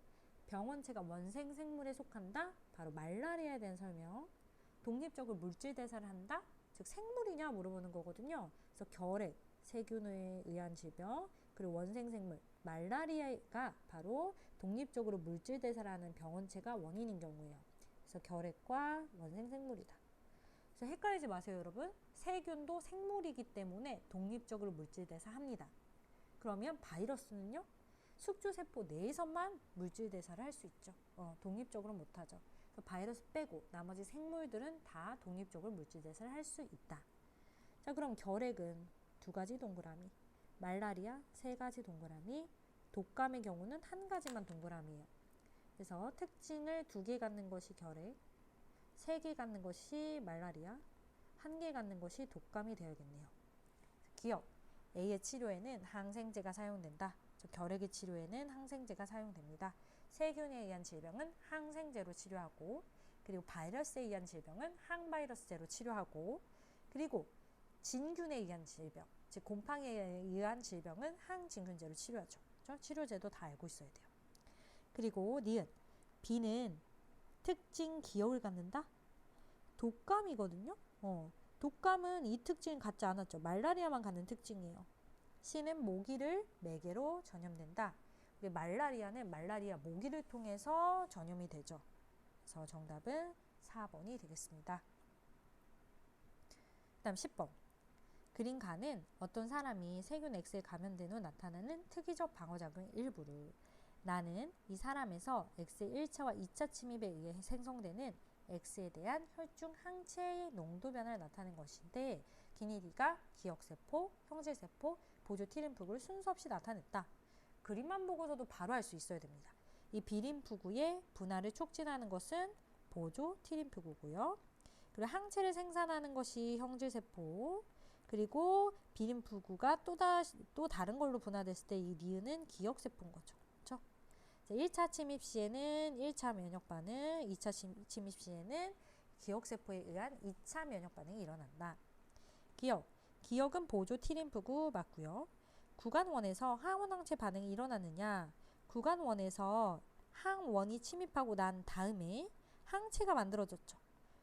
병원체가 원생 생물에 속한다. 바로 말라리아에 대한 설명. 독립적으로 물질 대사를 한다. 즉 생물이냐 물어보는 거거든요. 그래서 결핵, 세균에 의한 질병, 그리고 원생 생물, 말라리아가 바로 독립적으로 물질 대사라는 병원체가 원인인 경우예요. 그래서 결핵과 원생 생물이다. 그래서 헷갈리지 마세요, 여러분. 세균도 생물이기 때문에 독립적으로 물질 대사합니다. 그러면 바이러스는요? 숙주세포 내에서만 물질 대사를 할 수 있죠. 독립적으로 못하죠. 그래서 바이러스 빼고 나머지 생물들은 다 독립적으로 물질 대사를 할 수 있다. 자, 그럼 결핵은 2가지 동그라미, 말라리아 3가지 동그라미, 독감의 경우는 1가지만 동그라미예요. 그래서 특징을 2개 갖는 것이 결핵, 3개 갖는 것이 말라리아, 1개 갖는 것이 독감이 되어야겠네요. 기억, A의 치료에는 항생제가 사용된다. 결핵의 치료에는 항생제가 사용됩니다. 세균에 의한 질병은 항생제로 치료하고, 그리고 바이러스에 의한 질병은 항바이러스제로 치료하고, 그리고 진균에 의한 질병, 즉 곰팡이에 의한 질병은 항진균제로 치료하죠. 그렇죠? 치료제도 다 알고 있어야 돼요. 그리고 니은, B는 특징 기억을 갖는다? 독감이거든요. 독감은 이 특징은 갖지 않았죠. 말라리아만 갖는 특징이에요. C는 모기를 매개로 전염된다. 그리고 말라리아는 말라리아 모기를 통해서 전염이 되죠. 그래서 정답은 4번이 되겠습니다. 그 다음 10번. 그린 가는 어떤 사람이 세균 X에 감염된 후 나타나는 특이적 방어작용 일부를 나는 이 사람에서 X의 1차와 2차 침입에 의해 생성되는 X에 대한 혈중 항체의 농도 변화를 나타낸 것인데 기니디가 기억세포, 형질세포, 보조 T림프구를 순서 없이 나타냈다. 그림만 보고서도 바로 알 수 있어야 됩니다. 이 B림프구의 분할을 촉진하는 것은 보조 T림프구고요. 그리고 항체를 생산하는 것이 형질세포, 그리고 B림프구가 또 다른 걸로 분화됐을 때 이 니은은 기억세포인 거죠. 그렇죠? 1차 침입 시에는 1차 면역 반응, 2차 침입 시에는 기억세포에 의한 2차 면역 반응이 일어난다. 기억은 보조 T림프구 맞고요. 구간1에서 항원항체 반응이 일어나느냐? 구간1에서 항원이 침입하고 난 다음에 항체가 만들어졌죠.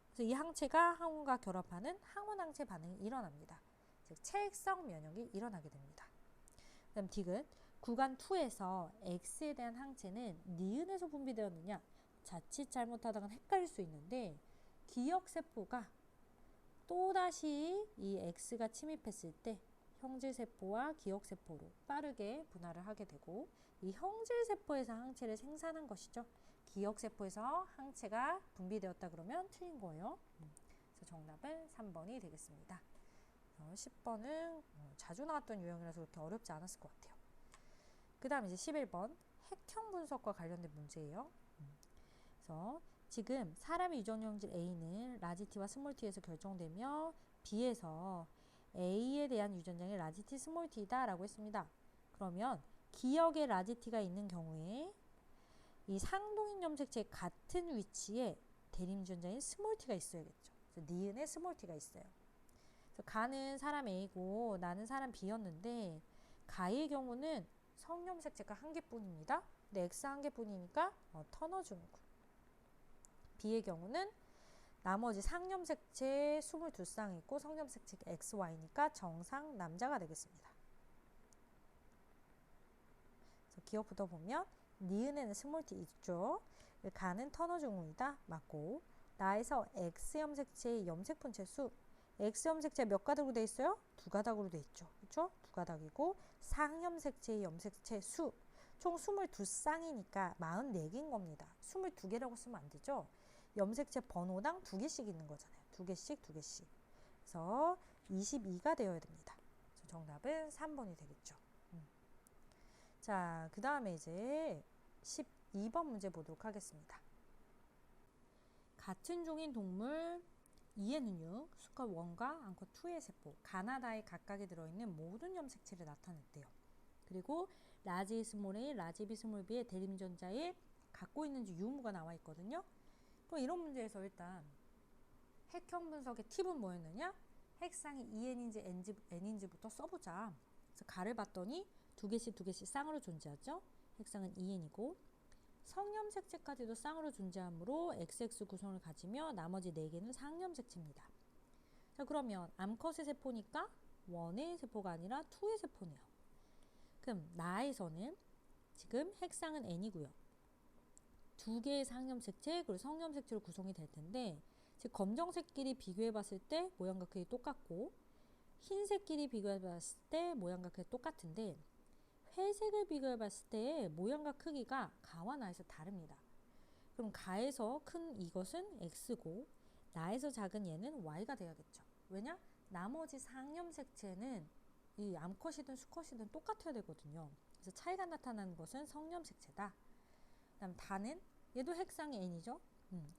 그래서 이 항체가 항원과 결합하는 항원항체 반응이 일어납니다. 즉 체액성 면역이 일어나게 됩니다. 그다음 D은 구간2에서 X에 대한 항체는 니은에서 분비되었느냐? 자칫 잘못하다가 헷갈릴 수 있는데 기억세포가 또다시 이 X가 침입했을 때 형질세포와 기억세포로 빠르게 분할을 하게 되고 이 형질세포에서 항체를 생산한 것이죠. 기억세포에서 항체가 분비되었다 그러면 틀린 거예요. 그래서 정답은 3번이 되겠습니다. 10번은 자주 나왔던 유형이라서 그렇게 어렵지 않았을 것 같아요. 그 다음 이제 11번 핵형 분석과 관련된 문제예요. 그래서 지금 사람의 유전형질 A는 라지 T와 스몰 T에서 결정되며 B에서 A에 대한 유전장이 라지 T, 스몰 T다 라고 했습니다. 그러면 기억에 라지 T가 있는 경우에 이 상동인 염색체의 같은 위치에 대림 유전자인 스몰 T가 있어야겠죠. 그래서 니은에 스몰 T가 있어요. 그래서 가는 사람 A고 나는 사람 B였는데 가의 경우는 성염색체가 1개뿐입니다. 근데 X 1개뿐이니까 터너 증후군. B의 경우는 나머지 상염색체 22쌍 있고 성염색체 XY니까 정상 남자가 되겠습니다. 그래서 기억부터 보면 니은에는 스몰 T 있죠. 가는 터너 증후이다. 맞고 나에서 X염색체의 염색분체 수 X염색체 몇 가닥으로 되어 있어요? 2가닥으로 되어 있죠. 그렇죠? 2가닥이고 상염색체의 염색체 수 총 22쌍이니까 44개인 겁니다. 22개라고 쓰면 안 되죠. 염색체 번호당 2개씩 있는 거잖아요. 2개씩. 그래서 22가 되어야 됩니다. 그래서 정답은 3번이 되겠죠. 자, 그 다음에 이제 12번 문제 보도록 하겠습니다. 같은 종인 동물 2에는요, 수컷 1과 암컷 2의 세포, 가나다에 각각에 들어있는 모든 염색체를 나타냈대요. 그리고 라지 스몰 A, 라지 B 스몰 B의 대림 유전자에 갖고 있는지 유무가 나와 있거든요. 그럼 이런 문제에서 일단 핵형 분석의 팁은 뭐였느냐? 핵상이 EN인지 N인지부터 써보자. 그래서 가를 봤더니 2개씩 쌍으로 존재하죠. 핵상은 EN이고 성염색체까지도 쌍으로 존재하므로 XX 구성을 가지며 나머지 4개는 상염색체입니다. 자, 그러면 암컷의 세포니까 1의 세포가 아니라 2의 세포네요. 그럼 나에서는 지금 핵상은 n이고요. 두 개의 상염색체 그리고 성염색체로 구성이 될 텐데 즉 검정색끼리 비교해 봤을 때 모양과 크기 똑같고 흰색끼리 비교해 봤을 때 모양과 크기 똑같은데 회색을 비교해 봤을 때 모양과 크기가 가와 나에서 다릅니다. 그럼 가에서 큰 이것은 x고 나에서 작은 얘는 y가 돼야겠죠. 왜냐? 나머지 상염색체는 이 암컷이든 수컷이든 똑같아야 되거든요. 그래서 차이가 나타나는 것은 성염색체다. 그다음 다는 얘도 핵상의 n이죠.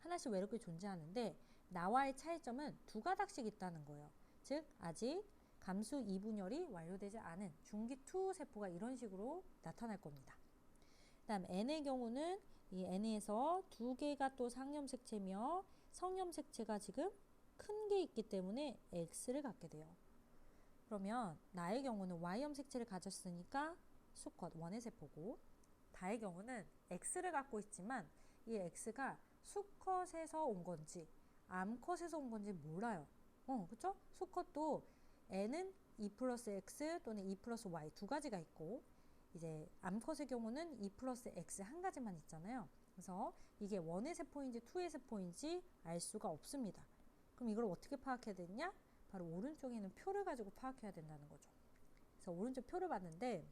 하나씩 외롭게 존재하는데 나와의 차이점은 두 가닥씩 있다는 거예요. 즉 아직 감수 2분열이 완료되지 않은 중기 2 세포가 이런 식으로 나타날 겁니다. 그다음 n의 경우는 이 n에서 두 개가 또 상염색체며 성염색체가 지금 큰 게 있기 때문에 x를 갖게 돼요. 그러면 나의 경우는 Y염색체를 가졌으니까 수컷 원의 세포고 다의 경우는 X를 갖고 있지만 이 X가 수컷에서 온 건지 암컷에서 온 건지 몰라요. 그쵸? 수컷도 N은 2 플러스 X 또는 2 플러스 Y 두 가지가 있고 이제 암컷의 경우는 2 플러스 X 한 가지만 있잖아요. 그래서 이게 원의 세포인지 투의 세포인지 알 수가 없습니다. 그럼 이걸 어떻게 파악해야 되냐? 바로 오른쪽에 있는 표를 가지고 파악해야 된다는 거죠. 그래서 오른쪽 표를 봤는데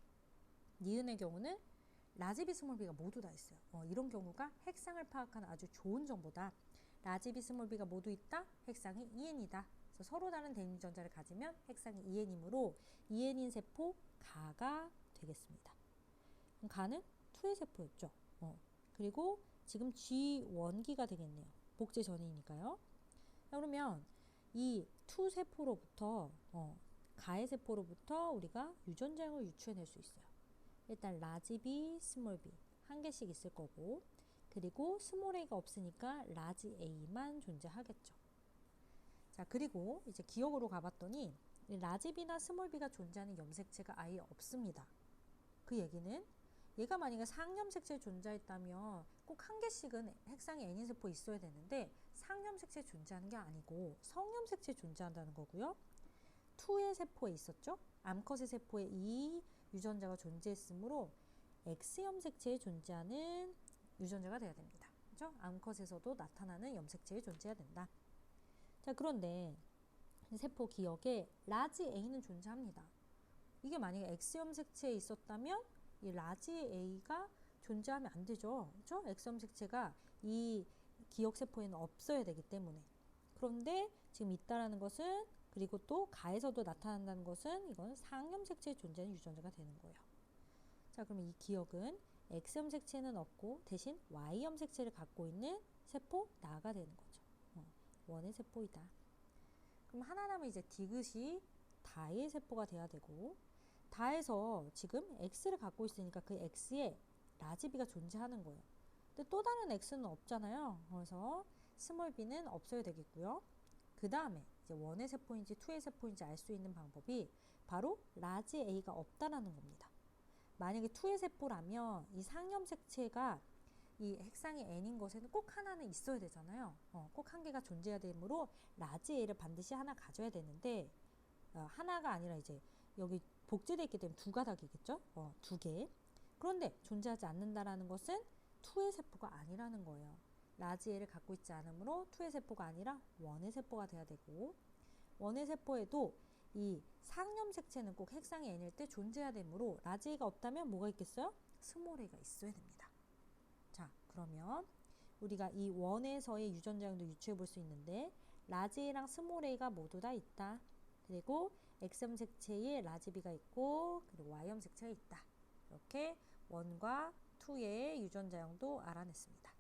니은의 경우는 라지비 스몰비가 모두 다 있어요. 이런 경우가 핵상을 파악하는 아주 좋은 정보다. 라지비 스몰비가 모두 있다. 핵상이 2n이다. 그래서 서로 다른 대립 유전자를 가지면 핵상이 2n이므로 2n인 세포 가가 되겠습니다. 그럼 가는 2의 세포였죠. 그리고 지금 G1기가 되겠네요. 복제 전이니까요. 그러면 이 2 세포로부터 가의 세포로부터 우리가 유전자형을 유추해낼 수 있어요. 일단 라지 B, 스몰 b 한 개씩 있을 거고 그리고 스몰 a가 없으니까 라지 a만 존재하겠죠. 자 그리고 이제 기억으로 가봤더니 라지 b나 스몰 b가 존재하는 염색체가 아예 없습니다. 그 얘기는 얘가 만약에 상염색체에 존재했다면 꼭 한 개씩은 핵상의 n인 세포에 있어야 되는데 상염색체에 존재하는 게 아니고 성염색체에 존재한다는 거고요. 2의 세포에 있었죠. 암컷의 세포에 이 유전자가 존재했으므로 X염색체에 존재하는 유전자가 돼야 됩니다. 그렇죠? 암컷에서도 나타나는 염색체에 존재해야 된다. 자 그런데 세포 기억에 라지 A는 존재합니다. 이게 만약에 X염색체에 있었다면 이 라지 A가 존재하면 안 되죠. 그렇죠? X염색체가 이 기억세포에는 없어야 되기 때문에. 그런데 지금 있다라는 것은 그리고 또 가에서도 나타난다는 것은 이건 상염색체에 존재하는 유전자가 되는 거예요. 자 그러면 이 기억은 X염색체는 없고 대신 Y염색체를 갖고 있는 세포 나가 되는 거죠. 원의 세포이다. 그럼 하나 남은 이제 디귿이 다의 세포가 돼야 되고 다에서 지금 X를 갖고 있으니까 그 X에 라지 B가 존재하는 거예요. 근데 또 다른 X는 없잖아요. 그래서 스몰 b는 없어야 되겠고요. 그 다음에 이제 원의 세포인지 투의 세포인지 알 수 있는 방법이 바로 라지 A가 없다라는 겁니다. 만약에 투의 세포라면 이 상염색체가 이 핵상이 n인 것에는 꼭 하나는 있어야 되잖아요. 꼭 한 개가 존재해야 되므로 라지 A를 반드시 하나 가져야 되는데 하나가 아니라 이제 여기 복제되어 있기 때문에 두 가닥이겠죠. 두 개. 그런데 존재하지 않는다라는 것은 투의 세포가 아니라는 거예요. 라지 A를 갖고 있지 않으므로 투의 세포가 아니라 원의 세포가 돼야 되고 원의 세포에도 이 상염색체는 꼭 핵상이 n일 때 존재해야 되므로 라지 A가 없다면 뭐가 있겠어요? 스몰 a가 있어야 됩니다. 자 그러면 우리가 이 원에서의 유전자형도 유추해 볼 수 있는데 라지 A랑 스몰 a가 모두 다 있다. 그리고 X염색체에 라지 B가 있고 그리고 Y염색체가 있다. 이렇게 원과 투의 유전자형도 알아냈습니다.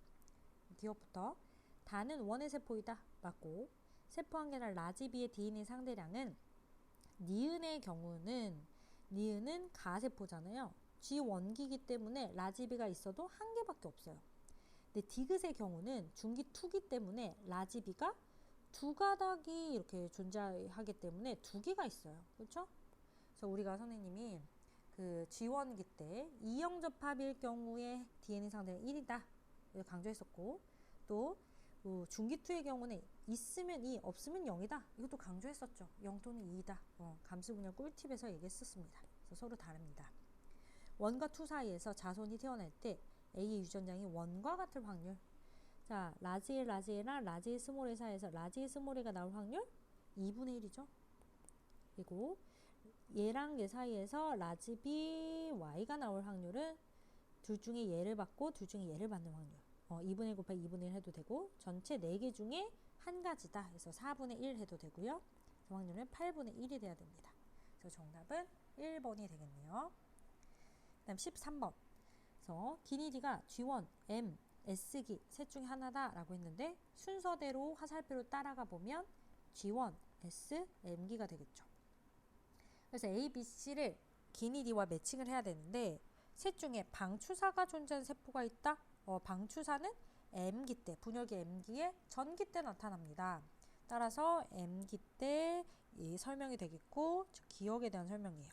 기억부터 다는 원의 세포이다. 맞고 세포 한 개당 라지 B의 DNA 상대량은 니은의 경우는 니은은 가세포잖아요. G1기이기 때문에 라지 B가 있어도 한 개밖에 없어요. 근데 디귿의 경우는 중기 2기 때문에 라지 B가 두 가닥이 이렇게 존재하기 때문에 두 개가 있어요. 그렇죠? 그래서 우리가 선생님이 그 G1기 때 이영접합일 경우에 DNA 상대는 1이다. 강조했었고 또 중기 2의 경우는 있으면 2, 없으면 0이다. 이것도 강조했었죠. 0 또는 2이다. 감수분열 꿀팁에서 얘기했었습니다. 그래서 서로 다릅니다. 원과 투 사이에서 자손이 태어날 때 A의 유전장이 원과 같을 확률. 자, 라지랑 라지 스몰 A 사이에서 라지 스몰 A가 나올 확률 2분의 1이죠. 그리고 얘랑 얘 사이에서 라지 B Y가 나올 확률은 둘 중에 얘를 받고 둘 중에 얘를 받는 확률. 2분의 1 곱하기 2분의 1 해도 되고 전체 4개 중에 한 가지다 해서 4분의 1 해도 되고요. 그 확률은 8분의 1이 돼야 됩니다. 그래서 정답은 1번이 되겠네요. 그 다음 13번. 그래서 기니디가 G1, M, S기 셋 중에 하나다 라고 했는데 순서대로 화살표로 따라가 보면 G1, S, M기가 되겠죠. 그래서 A, B, C를 기니디와 매칭을 해야 되는데 셋 중에 방추사가 존재하는 세포가 있다? 방추사는 M기 때, 분열기 M기의 전기 때 나타납니다. 따라서 M기 때 설명이 되겠고 즉 기억에 대한 설명이에요.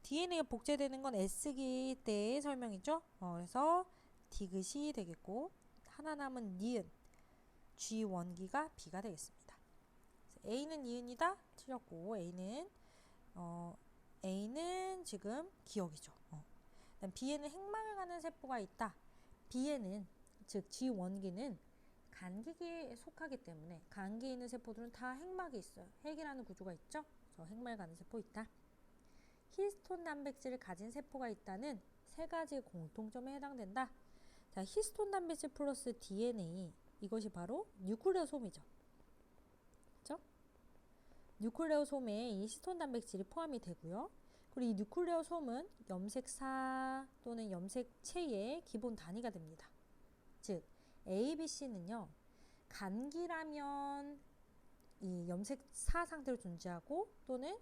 DNA가 복제되는 건 S기 때의 설명이죠. 그래서 디귿이 되겠고 하나 남은 니은 G1기가 B가 되겠습니다. A는 니은이다? 틀렸고 A는 지금 기억이죠. 그다음 B에는 핵망을 가는 세포가 있다. B에는 즉 G1기는 간기기에 속하기 때문에 간기에 있는 세포들은 다 핵막이 있어요. 핵이라는 구조가 있죠. 그래서 핵망을 가는 세포 있다. 히스톤 단백질을 가진 세포가 있다는 세 가지 공통점에 해당된다. 자, 히스톤 단백질 플러스 DNA 이것이 바로 뉴클레오솜이죠. 그렇죠? 뉴클레오솜에 이 히스톤 단백질이 포함이 되고요. 그리고 이 뉴클레오솜은 염색사 또는 염색체의 기본 단위가 됩니다. 즉 ABC는요. 간기라면 이 염색사 상태로 존재하고 또는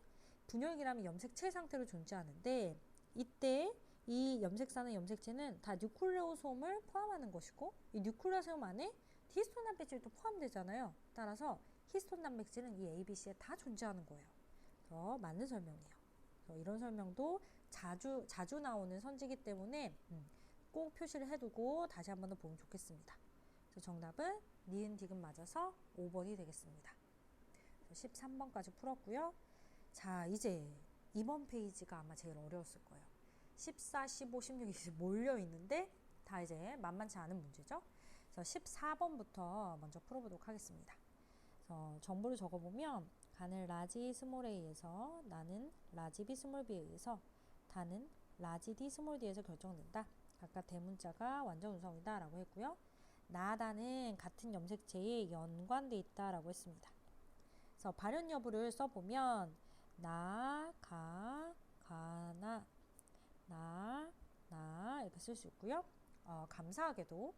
분열기라면 염색체 상태로 존재하는데 이때 이 염색사나 염색체는 다 뉴클레오솜을 포함하는 것이고 이 뉴클레오솜 안에 히스톤 단백질도 포함되잖아요. 따라서 히스톤 단백질은 이 ABC에 다 존재하는 거예요. 그래서 맞는 설명이에요. 그래서 이런 설명도 자주 나오는 선지이기 때문에 꼭 표시를 해두고 다시 한 번 더 보면 좋겠습니다. 그래서 정답은 니은 디귿 맞아서 5번이 되겠습니다. 13번까지 풀었고요. 자, 이제 이번 페이지가 아마 제일 어려웠을 거예요. 14, 15, 16, 20 몰려 있는데 다 이제 만만치 않은 문제죠. 그래서 14번부터 먼저 풀어보도록 하겠습니다. 그래서 정보를 적어보면 간을 라지 스몰 a에서 나는 라지 b 스몰 b에 의해서 다는 라지 d 스몰 d에서 결정된다. 각각 대문자가 완전 운성이다 라고 했고요. 나다는 같은 염색체에 연관돼 있다 라고 했습니다. 그래서 발현 여부를 써보면 나, 가, 가나, 나 이렇게 쓸 수 있고요. 감사하게도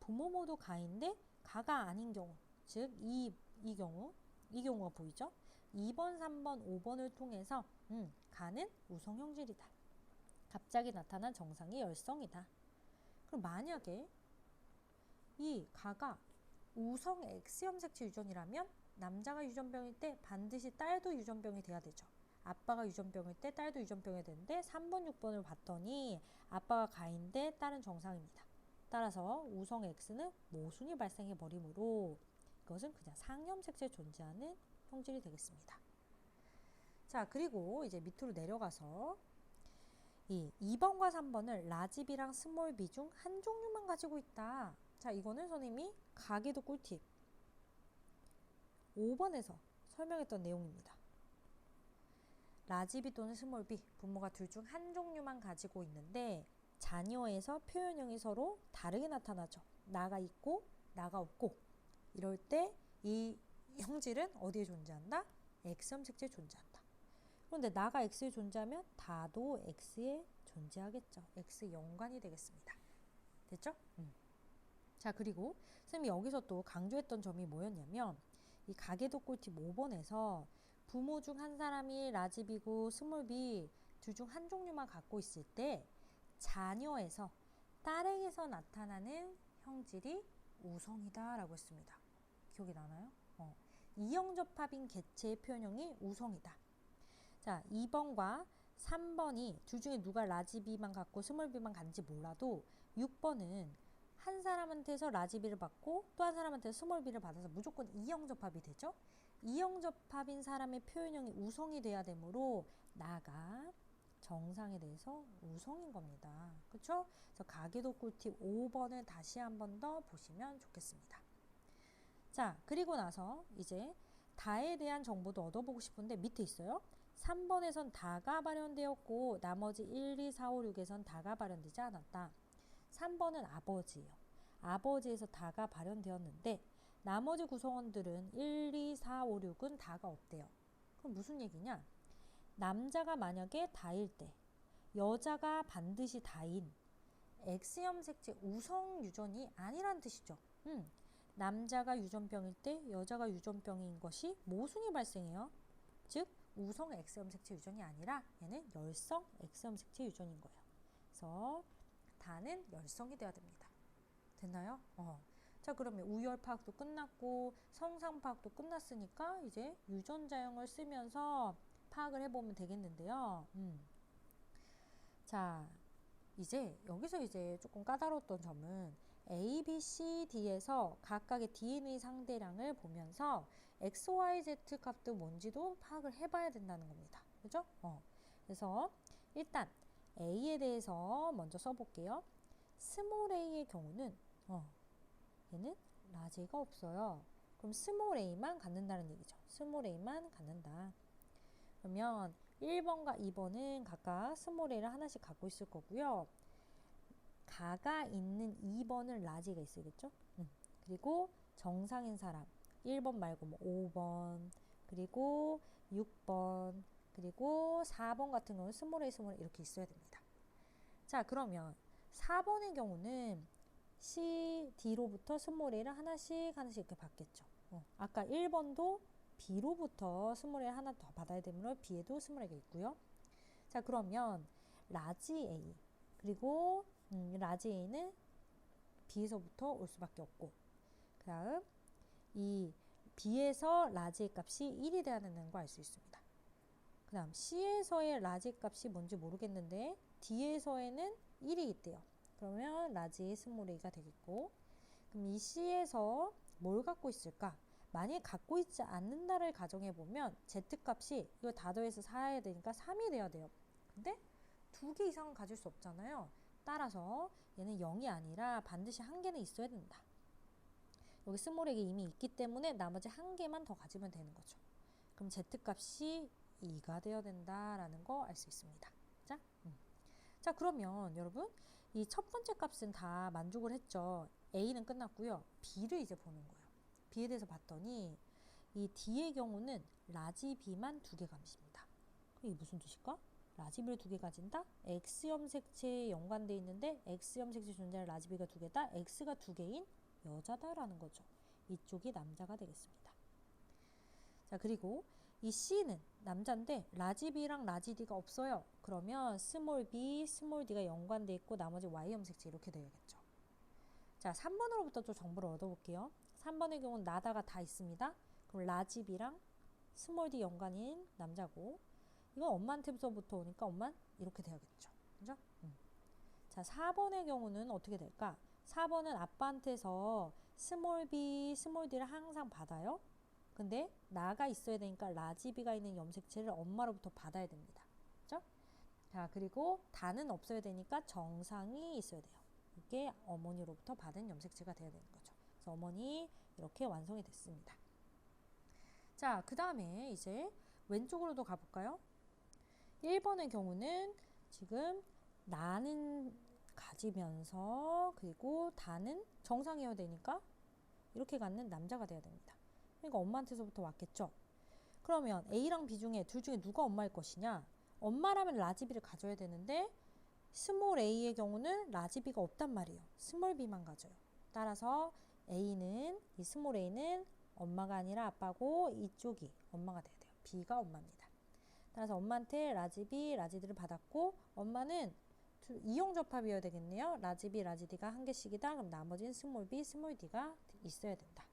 부모 모두 가인데 가가 아닌 경우, 즉 이 경우가 보이죠? 2번, 3번, 5번을 통해서 가는 우성 형질이다. 갑자기 나타난 정상이 열성이다. 그럼 만약에 이 가가 우성 X염색체 유전이라면 남자가 유전병일 때 반드시 딸도 유전병이 돼야 되죠. 아빠가 유전병일 때 딸도 유전병이 되는데 3번, 6번을 봤더니 아빠가 가인데 딸은 정상입니다. 따라서 우성 X는 모순이 발생해 버리므로 이것은 그냥 상염색체에 존재하는 형질이 되겠습니다. 자, 그리고 이제 밑으로 내려가서 이 2번과 3번을 라지 B랑 스몰 b 중 한 종류만 가지고 있다. 자, 이거는 선생님이 가계도 꿀팁 5번에서 설명했던 내용입니다. 라지 B 또는 스몰 b 부모가 둘 중 한 종류만 가지고 있는데 자녀에서 표현형이 서로 다르게 나타나죠. 나가 있고 나가 없고 이럴 때 이 형질은 어디에 존재한다? X염색체에 존재한다. 그런데 나가 X에 존재하면 다도 X에 존재하겠죠. X 연관이 되겠습니다. 됐죠? 자, 그리고 선생님이 여기서 또 강조했던 점이 뭐였냐면 이 가계도 꿀팁 5번에서 부모 중 한 사람이 라지 B고 스몰 b 둘 중 한 종류만 갖고 있을 때 자녀에서 딸에게서 나타나는 형질이 우성이다 라고 했습니다. 기억이 나나요? 이형접합인 개체의 표현형이 우성이다. 자, 2번과 3번이 둘 중에 누가 라지 B만 갖고 스몰 b만 갖는지 몰라도 6번은 한 사람한테서 라지 B를 받고 또 한 사람한테서 스몰 b를 받아서 무조건 이형접합이 되죠. 이형접합인 사람의 표현형이 우성이 돼야 되므로 나가 정상에 대해서 우성인 겁니다. 그쵸? 그래서 가계도 꿀팁 5번을 다시 한 번 더 보시면 좋겠습니다. 자, 그리고 나서 이제 다에 대한 정보도 얻어보고 싶은데 밑에 있어요. 3번에선 다가 발현되었고 나머지 1, 2, 4, 5, 6에선 다가 발현되지 않았다. 3번은 아버지예요. 아버지에서 다가 발현되었는데 나머지 구성원들은 1, 2, 4, 5, 6은 다가 없대요. 그럼 무슨 얘기냐? 남자가 만약에 다일 때 여자가 반드시 다인 X염색체 우성 유전이 아니란 뜻이죠. 남자가 유전병일 때 여자가 유전병인 것이 모순이 발생해요. 즉 우성 X염색체 유전이 아니라 얘는 열성 X염색체 유전인 거예요. 그래서 다는 열성이 돼야 됩니다. 됐나요? 자, 그러면 우열 파악도 끝났고 성상 파악도 끝났으니까 이제 유전자형을 쓰면서 파악을 해보면 되겠는데요. 자, 이제 여기서 이제 조금 까다로웠던 점은 A, B, C, D에서 각각의 DNA 상대량을 보면서 X, Y, Z 값도 뭔지도 파악을 해봐야 된다는 겁니다. 그죠? 그래서 일단 A에 대해서 먼저 써볼게요. 스몰 a의 경우는 얘는 라지가 없어요. 그럼 스몰 a만 갖는다는 얘기죠. 스몰 a만 갖는다. 그러면 1번과 2번은 각각 스몰 a를 하나씩 갖고 있을 거고요. 가가 있는 2번은 라지가 있어야겠죠. 그리고 정상인 사람 1번 말고 뭐 5번 그리고 6번 그리고 4번 같은 경우는 스몰 a 스몰 a 이렇게 있어야 됩니다. 자, 그러면 4번의 경우는 C, D로부터 스몰 a를 하나씩 이렇게 받겠죠. 아까 1번도 B로부터 스몰 a 하나 더 받아야 되므로 B에도 스몰 a가 있고요. 자, 그러면 라지 A 그리고 라지 A는 B에서부터 올 수밖에 없고 그 다음 이 B에서 라지 A 값이 1이 돼야 된다는 거 알 수 있습니다. 그 다음 C에서의 라지 값이 뭔지 모르겠는데 D에서에는 1이 있대요. 그러면 라지 A 스몰 a가 되겠고 그럼 이 C에서 뭘 갖고 있을까? 만약에 갖고 있지 않는다를 가정해보면 Z값이 이거 다 더해서 4해야 되니까 3이 돼야 돼요. 근데 2개 이상은 가질 수 없잖아요. 따라서 얘는 0이 아니라 반드시 1개는 있어야 된다. 여기 스몰액이 이미 있기 때문에 나머지 1개만 더 가지면 되는 거죠. 그럼 Z값이 2가 되어야 된다라는 거 알 수 있습니다. 자, 그러면 여러분 이 첫 번째 값은 다 만족을 했죠. A는 끝났고요. B를 이제 보는 거예요. B에 대해서 봤더니 이 D의 경우는 라지 B만 2개 가집니다. 이게 무슨 뜻일까? 라지 B를 2개 가진다? X염색체에 연관되어 있는데 X염색체 존재하는 라지 B가 2개다? X가 2개인 여자다라는 거죠. 이쪽이 남자가 되겠습니다. 자, 그리고 이 C는 남자인데 라지 B랑 라지 D가 없어요. 그러면 스몰 b, 스몰 d가 연관되어 있고 나머지 Y염색체 이렇게 되어야겠죠. 자, 3번으로부터 좀 정보를 얻어볼게요. 3번의 경우는 나다가 다 있습니다. 그럼 라지 B랑 스몰 d 연관인 남자고 이건 엄마한테부터 오니까 엄마 이렇게 되어야겠죠. 그죠? 자, 4번의 경우는 어떻게 될까? 4번은 아빠한테서 스몰 b, 스몰 d를 항상 받아요. 근데 나가 있어야 되니까 라지 B가 있는 염색체를 엄마로부터 받아야 됩니다. 그죠? 자, 그리고 다는 없어야 되니까 정상이 있어야 돼요. 이게 어머니로부터 받은 염색체가 돼야 되는 거죠. 그래서 어머니 이렇게 완성이 됐습니다. 자, 그 다음에 이제 왼쪽으로도 가볼까요? 1번의 경우는 지금 나는 가지면서 그리고 다는 정상이어야 되니까 이렇게 갖는 남자가 돼야 됩니다. 그러니까 엄마한테서부터 왔겠죠. 그러면 A랑 B 중에 둘 중에 누가 엄마일 것이냐? 엄마라면 라지 B를 가져야 되는데 스몰 a의 경우는 라지 B가 없단 말이에요. 스몰 b만 가져요. 따라서 A는 이 스몰 a는 엄마가 아니라 아빠고 이쪽이 엄마가 돼야 돼요. B가 엄마입니다. 따라서 엄마한테 라지 B, 라지 D를 받았고 엄마는 이용 접합이어야 되겠네요. 라지 B, 라지 D가 한 개씩이다. 그럼 나머지는 스몰 b, 스몰 D가 있어야 된다.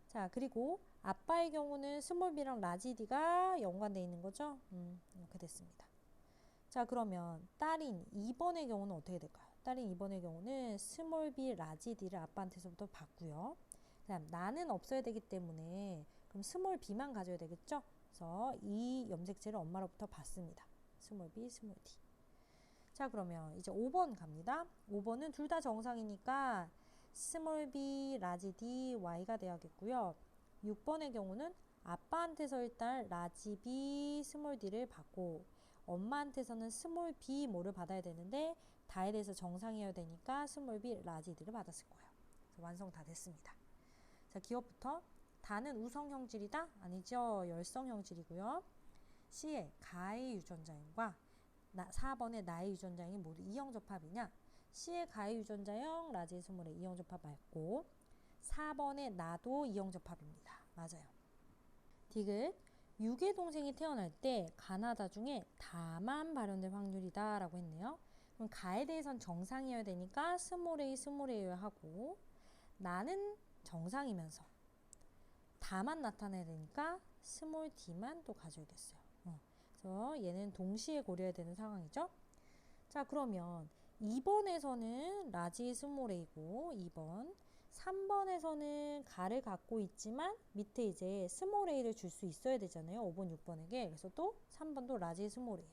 자, 그리고 아빠의 경우는 스몰 b랑 라지 D가 연관되어 있는 거죠. 이렇게 됐습니다. 자, 그러면 딸인 2번의 경우는 어떻게 될까요? 딸인 2번의 경우는 스몰 b, 라지 D를 아빠한테서부터 받고요. 그 다음 나는 없어야 되기 때문에 그럼 스몰 b만 가져야 되겠죠? 그래서 이 염색체를 엄마로부터 받습니다. 스몰 b, 스몰 d. 자, 그러면 이제 5번 갑니다. 5번은 둘 다 정상이니까 스몰 b, 라지 d, y가 돼야겠고요. 6번의 경우는 아빠한테서 일단 라지 b, 스몰 d를 받고 엄마한테서는 스몰 b 뭐를 받아야 되는데 다에 대해서 정상이어야 되니까 스몰 b, 라지 d를 받았을 거예요. 그래서 완성 다 됐습니다. 자, 기억부터 다는 우성형질이다? 아니죠. 열성형질이고요. C의 가의 유전자형과 4번의 나의 유전자형이 모두 이형접합이냐? C의 가의 유전자형 라지의 스몰의 이형접합 맞고 4번의 나도 이형접합입니다. 맞아요. 디귿 유괴 동생이 태어날 때 가나다 중에 다만 발현될 확률이다 라고 했네요. 그럼 가에 대해선 정상이어야 되니까 스몰 a, 스몰 a여야 하고 나는 정상이면서 다만 나타내야 되니까 스몰 d만 또 가져야겠어요. 그래서 얘는 동시에 고려해야 되는 상황이죠. 자, 그러면 2번에서는 라지 스몰 a고 2번 3번에서는 가를 갖고 있지만 밑에 이제 스몰 a를 줄 수 있어야 되잖아요. 5번, 6번에게. 그래서 또 3번도 라지 스몰 a요.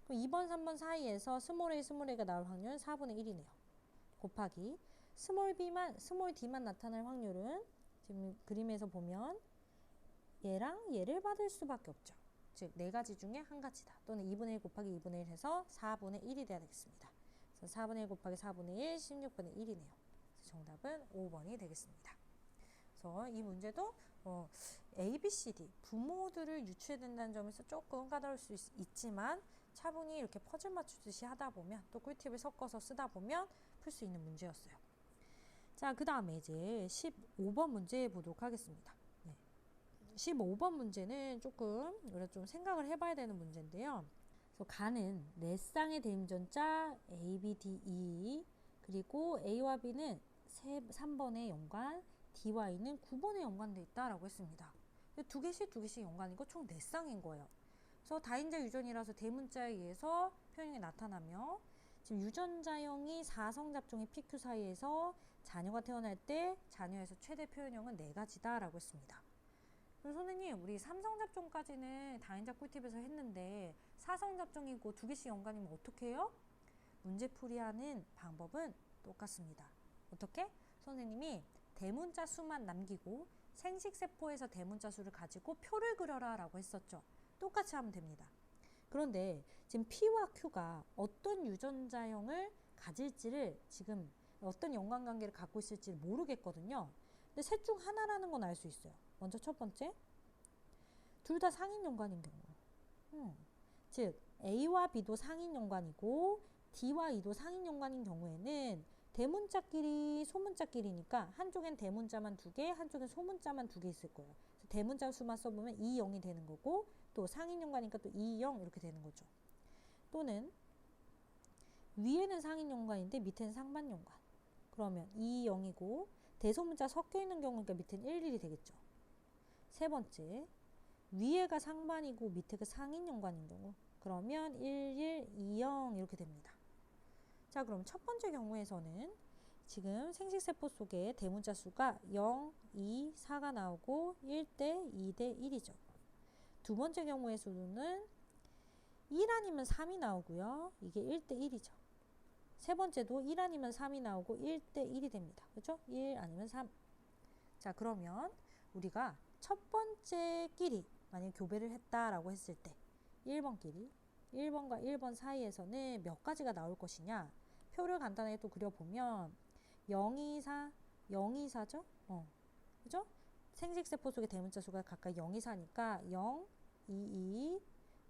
그럼 2번, 3번 사이에서 스몰 a, 스몰 a가 나올 확률은 4분의 1이네요. 곱하기 스몰 b만, 스몰 d만 나타날 확률은 지금 그림에서 보면 얘랑 얘를 받을 수밖에 없죠. 즉, 네 가지 중에 한 가지다. 또는 2분의 1 곱하기 2분의 1 해서 4분의 1이 돼야 되겠습니다. 그래서 4분의 1 곱하기 4분의 1, 16분의 1이네요. 정답은 5번이 되겠습니다. 그래서 이 문제도 A, B, C, D 부모들을 유추해야 된다는 점에서 조금 까다로울 수 있지만 차분히 이렇게 퍼즐 맞추듯이 하다 보면 또 꿀팁을 섞어서 쓰다 보면 풀 수 있는 문제였어요. 자, 그 다음에 이제 15번 문제 보도록 하겠습니다. 15번 문제는 조금 우리가 좀 생각을 해봐야 되는 문제인데요. 그래서 가는 네 쌍의 대임전자 A, B, D, E 그리고 A와 B는 3번의 연관, DY는 9번에 연관되어 있다라고 했습니다. 두 개씩 연관이고 총 4쌍인 거예요. 그래서 다인자 유전이라서 대문자에 의해서 표현이 나타나며 지금 유전자형이 4성잡종의 PQ 사이에서 자녀가 태어날 때 자녀에서 최대 표현형은 4가지다 라고 했습니다. 그럼 선생님, 우리 3성잡종까지는 다인자 꿀팁에서 했는데 4성잡종이고 2개씩 연관이면 어떻게 해요? 문제풀이하는 방법은 똑같습니다. 어떻게? 선생님이 대문자 수만 남기고 생식세포에서 대문자 수를 가지고 표를 그려라 라고 했었죠. 똑같이 하면 됩니다. 그런데 지금 P와 Q가 어떤 유전자형을 가질지를 지금 어떤 연관관계를 갖고 있을지 모르겠거든요. 근데 셋 중 하나라는 건 알 수 있어요. 먼저 첫 번째, 둘 다 상인 연관인 경우. 즉 A와 B도 상인 연관이고 D와 E도 상인 연관인 경우에는 대문자끼리 소문자끼리니까 한쪽엔 대문자만 2개, 한쪽엔 소문자만 2개 있을 거예요. 그래서 대문자 수만 써보면 2, 0이 되는 거고 또 상인 연관이니까 또 2, 0 이렇게 되는 거죠. 또는 위에는 상인 연관인데 밑에는 상반 연관. 그러면 2, 0이고 대소문자 섞여 있는 경우니까 밑에는 1, 1이 되겠죠. 세 번째, 위에가 상반이고 밑에가 상인 연관인 경우 그러면 1, 1, 2, 0 이렇게 됩니다. 자, 그럼 첫 번째 경우에서는 지금 생식세포 속에 대문자 수가 0, 2, 4가 나오고 1대 2대 1이죠. 두 번째 경우에서는 1 아니면 3이 나오고요. 이게 1대 1이죠. 세 번째도 1 아니면 3이 나오고 1대 1이 됩니다. 그렇죠? 1 아니면 3. 자, 그러면 우리가 첫 번째끼리 만약 교배를 했다라고 했을 때 1번끼리 1번과 1번 사이에서는 몇 가지가 나올 것이냐? 표를 간단하게 또 그려보면 0, 2, 4, 0, 2, 4죠? 그죠? 생식세포 속의 대문자 수가 각각 0, 2, 4니까 0, 2, 2,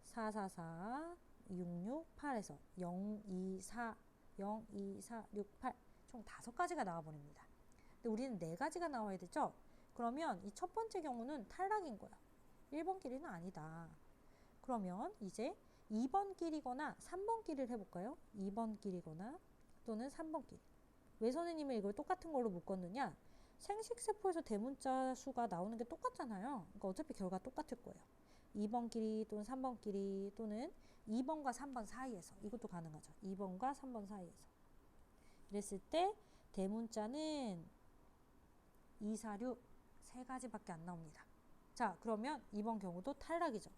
4, 4, 4, 6, 6, 8에서 0, 2, 4, 0, 2, 4, 6, 8 총 5가지가 나와버립니다. 근데 우리는 4가지가 나와야 되죠? 그러면 이 첫 번째 경우는 탈락인 거예요. 1번끼리는 아니다. 그러면 이제 2번끼리거나 3번끼리를 해볼까요? 2번끼리거나 또는 3번끼리. 왜 선생님이 이걸 똑같은 걸로 묶었느냐? 생식세포에서 대문자 수가 나오는 게 똑같잖아요. 그러니까 어차피 결과 똑같을 거예요. 2번끼리 또는 3번끼리 또는 2번과 3번 사이에서 이것도 가능하죠. 2번과 3번 사이에서. 이랬을 때 대문자는 2, 4, 6 3가지밖에 안 나옵니다. 자, 그러면 이번 경우도 탈락이죠.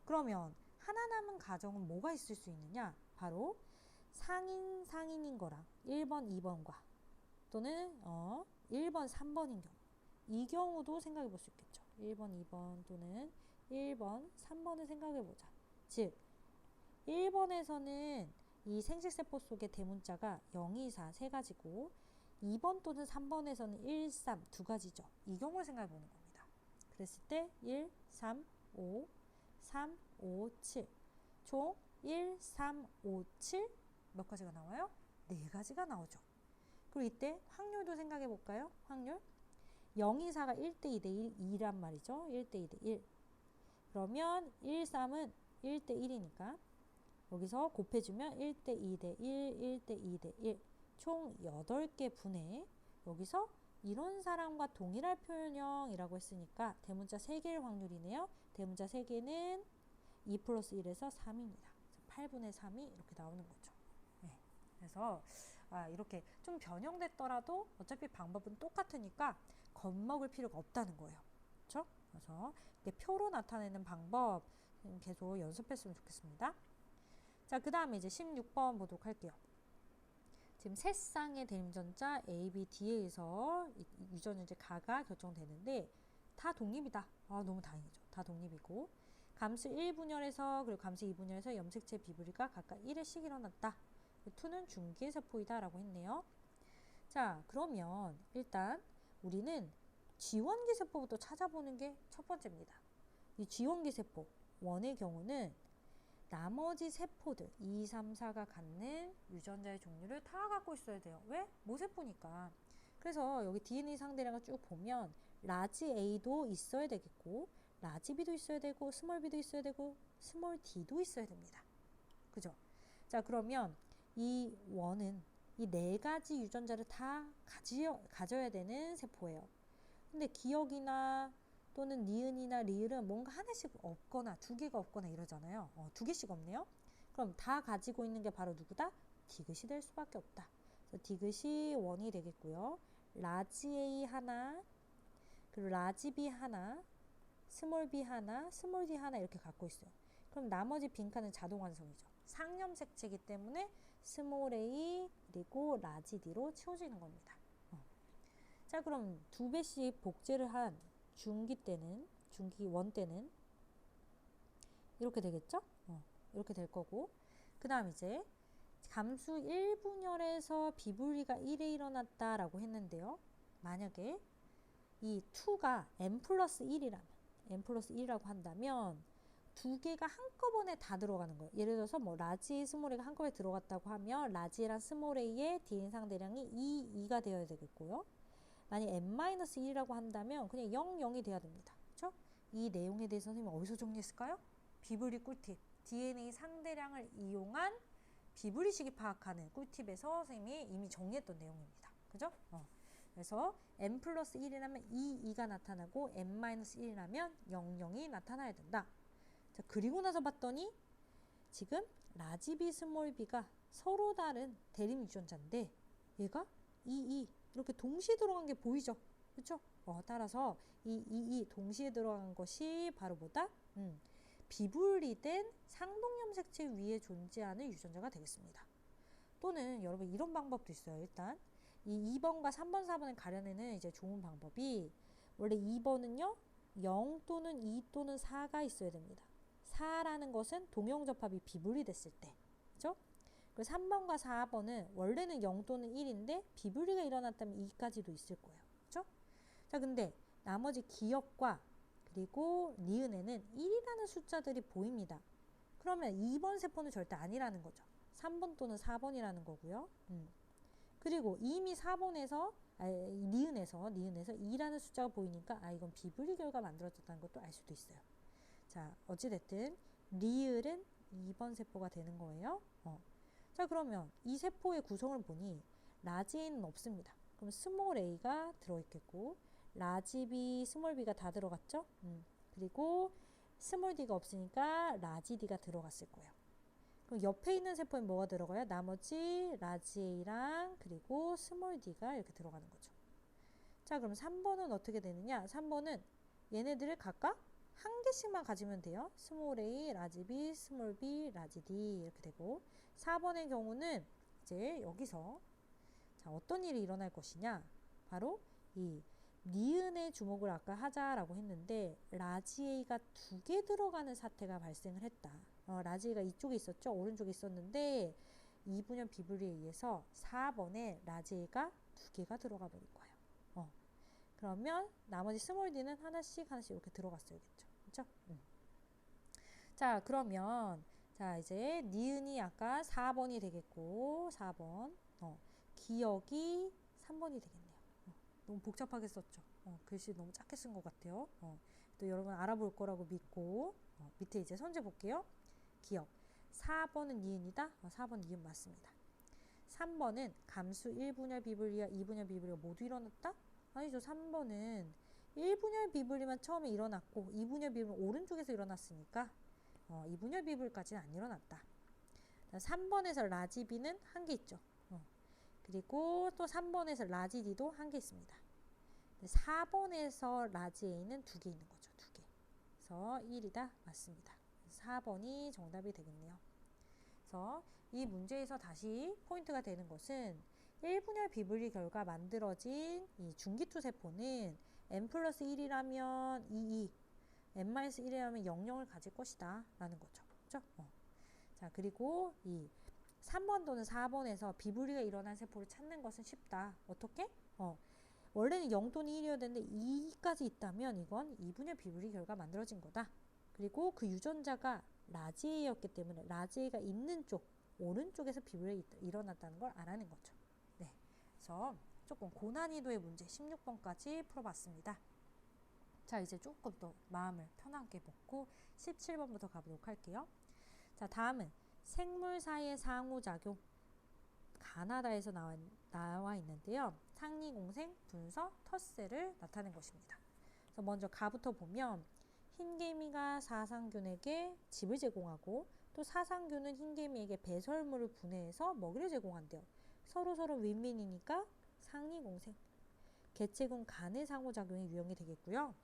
그러면 하나 남은 가정은 뭐가 있을 수 있느냐? 바로 상인인 거랑 1번, 2번과 또는 1번, 3번인 경우. 이 경우도 생각해 볼 수 있겠죠. 1번, 2번 또는 1번, 3번을 생각해 보자. 즉 1번에서는 이 생식세포 속의 대문자가 0, 2, 4 세 가지고 2번 또는 3번에서는 1, 3 두 가지죠. 이 경우를 생각해 보는 겁니다. 그랬을 때 1, 3, 5, 3, 5, 7 총 1, 3, 5, 7 몇 가지가 나와요? 네 가지가 나오죠. 그리고 이때 확률도 생각해 볼까요? 확률 0, 2, 4가 1대 2대 1, 2란 말이죠. 1대 2대 1. 그러면 1, 3은 1대 1이니까 여기서 곱해주면 1대 2대 1, 1대 2대 1. 총 8개 분의 여기서 이론 사람과 동일할 표현형이라고 했으니까 대문자 3개일 확률이네요. 대문자 3개는 2 플러스 1에서 3입니다. 8분의 3이 이렇게 나오는 거죠. 네. 그래서 이렇게 좀 변형됐더라도 어차피 방법은 똑같으니까 겁먹을 필요가 없다는 거예요. 그렇죠? 그래서 표로 나타내는 방법 계속 연습했으면 좋겠습니다. 자, 그 다음에 이제 16번 보도록 할게요. 지금 세 쌍의 대림전자 A, B, D에서 유전자 가가 결정되는데 다 독립이다. 너무 다행이죠. 다 독립이고 감수 1분열에서 그리고 감수 2분열에서 염색체 비브리가 각각 1회씩 일어났다. 2는 중기의 세포이다 라고 했네요. 자, 그러면 일단 우리는 지원기 세포부터 찾아보는 게 첫 번째입니다. 이 지원기 세포 1의 경우는 나머지 세포들 2, 3, 4가 갖는 유전자의 종류를 다 갖고 있어야 돼요. 왜? 모세포니까. 그래서 여기 DNA 상대량을 쭉 보면 라지 A도 있어야 되겠고 라지 B도 있어야 되고 스몰 B도 있어야 되고 스몰 D도 있어야 됩니다. 그죠? 자, 그러면 이 원은 이 4가지 유전자를 다 가져야 되는 세포예요. 근데 기억이나 또는 니은이나 리을은 뭔가 하나씩 없거나 2개가 없거나 이러잖아요. 2개씩 없네요. 그럼 다 가지고 있는 게 바로 누구다? 디귿이 될 수밖에 없다. 그래서 디귿이 1이 되겠고요. 라지 A 하나, 그리고 라지 B 하나, 스몰 B 하나, 스몰 D 하나 이렇게 갖고 있어요. 그럼 나머지 빈칸은 자동 완성이죠. 상염색체이기 때문에 스몰 A 그리고 라지 D로 채워지는 겁니다. 자, 그럼 2배씩 복제를 한 중기 1 때는 이렇게 되겠죠? 이렇게 될 거고 그 다음 이제 감수 1분열에서 비분리가 1에 일어났다라고 했는데요. 만약에 이 2가 n 플러스 1이라고 한다면 2개가 한꺼번에 다 들어가는 거예요. 예를 들어서 뭐 라지, 스몰 A가 한꺼번에 들어갔다고 하면 라지랑 스몰 A의 DNA 상대량이 2가 되어야 되겠고요. 만약 n-1이라고 한다면 그냥 0, 0이 돼야 됩니다. 그렇죠? 이 내용에 대해서 선생님이 어디서 정리했을까요? 비브리 꿀팁, DNA 상대량을 이용한 비브리 시기 파악하는 꿀팁에서 선생님이 이미 정리했던 내용입니다. 그죠? 그래서 n 플러스 1이라면 2가 나타나고 n-1이라면 0, 0이 나타나야 된다. 자, 그리고 나서 봤더니 지금 라지 B, 스몰 b가 서로 다른 대립 유전자인데 얘가 2 이렇게 동시에 들어간 게 보이죠? 그렇죠? 따라서 이 동시에 들어간 것이 바로 뭐다? 비분리된 상동염색체 위에 존재하는 유전자가 되겠습니다. 또는 여러분 이런 방법도 있어요. 일단 이 2번과 3번, 4번을 가려내는 이제 좋은 방법이 원래 2번은요 0 또는 2 또는 4가 있어야 됩니다. 4라는 것은 동형접합이 비분리됐을 때, 그렇죠? 그리고 3번과 4번은 원래는 0 또는 1인데 비분리가 일어났다면 2까지도 있을 거예요. 그렇죠? 자, 근데 나머지 기역과 그리고 니은에는 1이라는 숫자들이 보입니다. 그러면 2번 세포는 절대 아니라는 거죠. 3번 또는 4번이라는 거고요. 그리고 이미 4번에서 니은에서 2라는 숫자가 보이니까 이건 비분리 결과 만들어졌다는 것도 알 수도 있어요. 자, 어찌됐든 리을은 2번 세포가 되는 거예요. 자, 그러면 이 세포의 구성을 보니 라지 A는 없습니다. 그럼 스몰 A가 들어있겠고 라지 B, 스몰 B가 다 들어갔죠? 그리고 스몰 D가 없으니까 라지 D가 들어갔을 거예요. 그럼 옆에 있는 세포에 뭐가 들어가요? 나머지 라지 A랑 그리고 스몰 D가 이렇게 들어가는 거죠. 자, 그럼 3번은 어떻게 되느냐? 3번은 얘네들을 각각 한 개씩만 가지면 돼요. 스몰 a, 라지 b, 스몰 b, 라지 d 이렇게 되고 4번의 경우는 이제 여기서 자, 어떤 일이 일어날 것이냐 바로 이 니은의 주목을 아까 하자라고 했는데 라지 a가 2개 들어가는 사태가 발생을 했다. 라지 a가 이쪽에 있었죠. 오른쪽에 있었는데 이분열 비분리에 의해서 4번에 라지 a가 2개가 들어가 버릴 거예요. 그러면 나머지 스몰 d는 하나씩 이렇게 들어갔어야겠죠. 그렇죠? 자, 그러면 자, 이제 니은이 아까 4번이 되겠고 4번. 기억이 3번이 되겠네요. 너무 복잡하게 썼죠. 글씨 너무 작게 쓴 것 같아요. 또 여러분 알아볼 거라고 믿고 밑에 이제 선제 볼게요. 기억. 4번은 니은이다. 4번 니은 맞습니다. 3번은 감수 1분열 비분리와 2분열 비분리가 모두 일어났다? 아니죠. 3번은 1분열 비분리만 처음에 일어났고 2분열 비분리 오른쪽에서 일어났으니까 2분열 비분리까지는 안 일어났다. 3번에서 라지 B는 한 개 있죠. 그리고 또 3번에서 라지 D도 한 개 있습니다. 4번에서 라지 A는 2개 있는 거죠. 2개. 그래서 1이다. 맞습니다. 4번이 정답이 되겠네요. 그래서 이 문제에서 다시 포인트가 되는 것은 1분열 비분리 결과 만들어진 이 중기투세포는 n 플러스 1이라면 2, n-1이라면 00을 가질 것이다 라는 거죠. 그렇죠? 자, 그리고 이 3번 또는 4번에서 비분리가 일어난 세포를 찾는 것은 쉽다. 어떻게? 원래는 0 또는 1이어야 되는데 2까지 있다면 이건 2분열 비분리 결과 만들어진 거다. 그리고 그 유전자가 라지 A였기 때문에 라지 A가 있는 쪽 오른쪽에서 비분리가 일어났다는 걸 알아낸 거죠. 네, 그래서 조금 고난이도의 문제 16번까지 풀어봤습니다. 자, 이제 조금 더 마음을 편하게 먹고 17번부터 가보도록 할게요. 자, 다음은 생물 사이의 상호작용 가나다에서 나와 있는데요. 상리공생, 분서, 텃세를 나타낸 것입니다. 그래서 먼저 가부터 보면 흰개미가 사상균에게 집을 제공하고 또 사상균은 흰개미에게 배설물을 분해해서 먹이를 제공한대요. 서로 윈윈이니까 상리공생. 개체군 간의 상호작용이 유형이 되겠고요.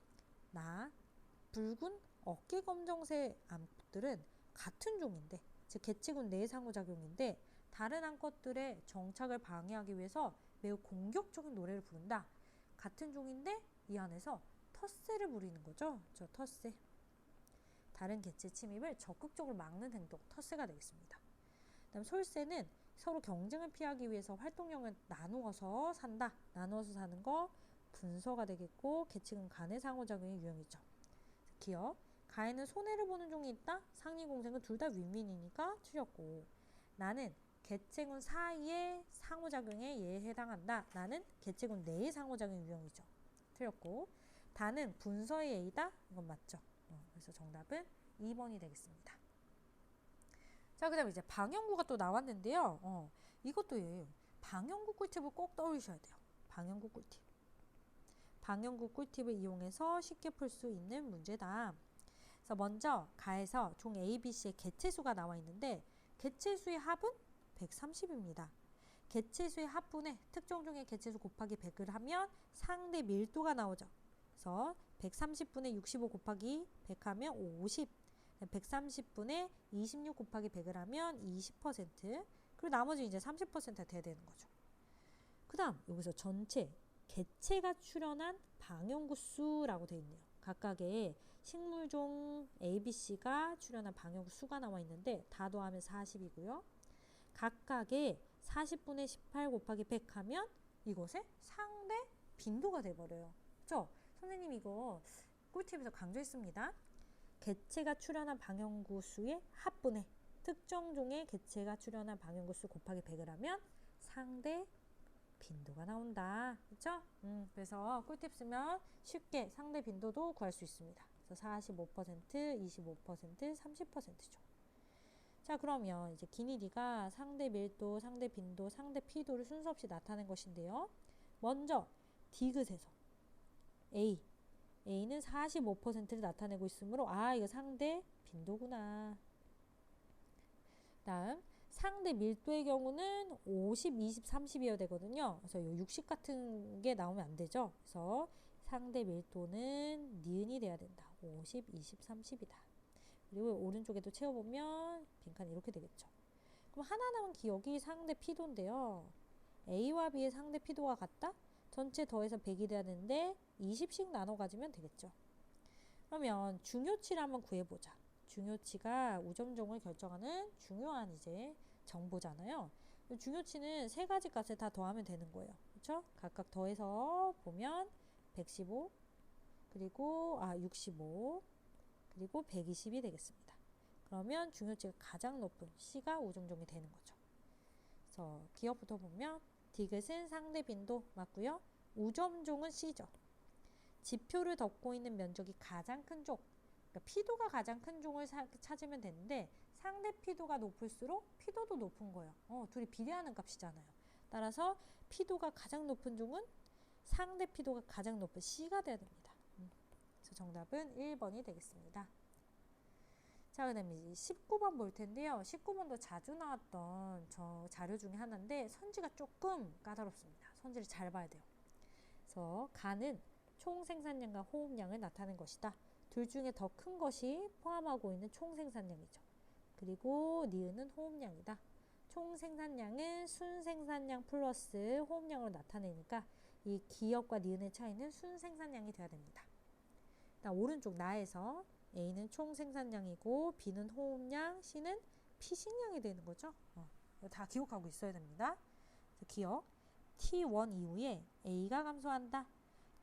붉은 어깨검정새 암컷들은 같은 종인데 즉 개체군 내의 상호작용인데 다른 암컷들의 정착을 방해하기 위해서 매우 공격적인 노래를 부른다. 같은 종인데 이 안에서 텃세를 부리는 거죠. 저 텃세. 다른 개체 침입을 적극적으로 막는 행동, 텃세가 되겠습니다. 그다음 솔새는 서로 경쟁을 피하기 위해서 활동량을 나누어서 산다. 나누어서 사는 거 분서가 되겠고 개체군 간의 상호작용이 유형이죠. 기억. 가에는 손해를 보는 종이 있다. 상리공생은 둘 다 윈윈이니까 틀렸고 나는 개체군 사이의 상호작용에 얘에 해당한다. 나는 개체군 내의 상호작용 유형이죠. 틀렸고 다는 분서의 A다. 이건 맞죠. 그래서 정답은 2번이 되겠습니다. 자, 그 다음에 이제 방형구가 또 나왔는데요. 이것도 방형구 꿀팁을 꼭 떠올리셔야 돼요. 방형구 꿀팁. 방형구 꿀팁을 이용해서 쉽게 풀 수 있는 문제다. 그래서 먼저 가에서 종 A, B, C의 개체수가 나와 있는데 개체수의 합은 130입니다. 개체수의 합분에 특정 종의 개체수 곱하기 100을 하면 상대 밀도가 나오죠. 그래서 130분의 65 곱하기 100 하면 50, 130분의 26 곱하기 100을 하면 20%, 그리고 나머지 이제 30%가 돼야 되는 거죠. 그 다음 여기서 전체 개체가 출현한 방형구 수라고 되어 있네요. 각각의 식물종 A, B, C가 출현한 방형구 수가 나와 있는데 다 더하면 40이고요. 각각의 40분의 18 곱하기 100 하면 이것의 상대 빈도가 돼버려요. 그렇죠? 선생님 이거 꿀팁에서 강조했습니다. 개체가 출현한 방형구 수의 합분에 특정 종의 개체가 출현한 방형구 수 곱하기 100을 하면 상대 빈도가 나온다. 그렇죠? 그래서 꿀팁 쓰면 쉽게 상대 빈도도 구할 수 있습니다. 그래서 45%, 25%, 30%죠. 자, 그러면 이제 기니디가 상대 밀도, 상대 빈도, 상대 피도를 순서 없이 나타낸 것인데요. 먼저 디귿에서 A는 45%를 나타내고 있으므로 이거 상대 빈도구나. 다음 상대 밀도의 경우는 50, 20, 30이어야 되거든요. 그래서 이 60 같은 게 나오면 안 되죠. 그래서 상대 밀도는 니은이 돼야 된다. 50, 20, 30이다. 그리고 오른쪽에도 채워보면 빈칸이 이렇게 되겠죠. 그럼 하나 남은 기억이 상대 피도인데요. A와 B의 상대 피도가 같다? 전체 더해서 100이 돼야 되는데 20씩 나눠 가지면 되겠죠. 그러면 중요치를 한번 구해보자. 중요치가 우점종을 결정하는 중요한 이제 정보잖아요. 중요치는 세 가지 값을 다 더하면 되는 거예요. 그렇죠? 각각 더해서 보면 115 그리고 65 그리고 120이 되겠습니다. 그러면 중요치가 가장 높은 C가 우점종이 되는 거죠. 그래서 기억부터 보면 디귿은 상대 빈도 맞고요. 우점종은 C죠. 지표를 덮고 있는 면적이 가장 큰 종, 그러니까 피도가 가장 큰 종을 찾으면 되는데 상대 피도가 높을수록 피도도 높은 거예요. 둘이 비례하는 값이잖아요. 따라서 피도가 가장 높은 종은 상대 피도가 가장 높은 C가 돼야 됩니다. 그래서 정답은 1번이 되겠습니다. 자, 그 다음에 19번 볼 텐데요. 19번도 자주 나왔던 저 자료 중에 하나인데 선지가 조금 까다롭습니다. 선지를 잘 봐야 돼요. 그래서 가는 총 생산량과 호흡량을 나타낸 것이다. 둘 중에 더 큰 것이 포함하고 있는 총 생산량이죠. 그리고 니은은 호흡량이다. 총 생산량은 순 생산량 플러스 호흡량으로 나타내니까 이 기역과 니은의 차이는 순 생산량이 돼야 됩니다. 오른쪽 나에서 A는 총 생산량이고 B는 호흡량, C는 피식량이 되는 거죠. 다 기억하고 있어야 됩니다. 기억 T1 이후에 A가 감소한다.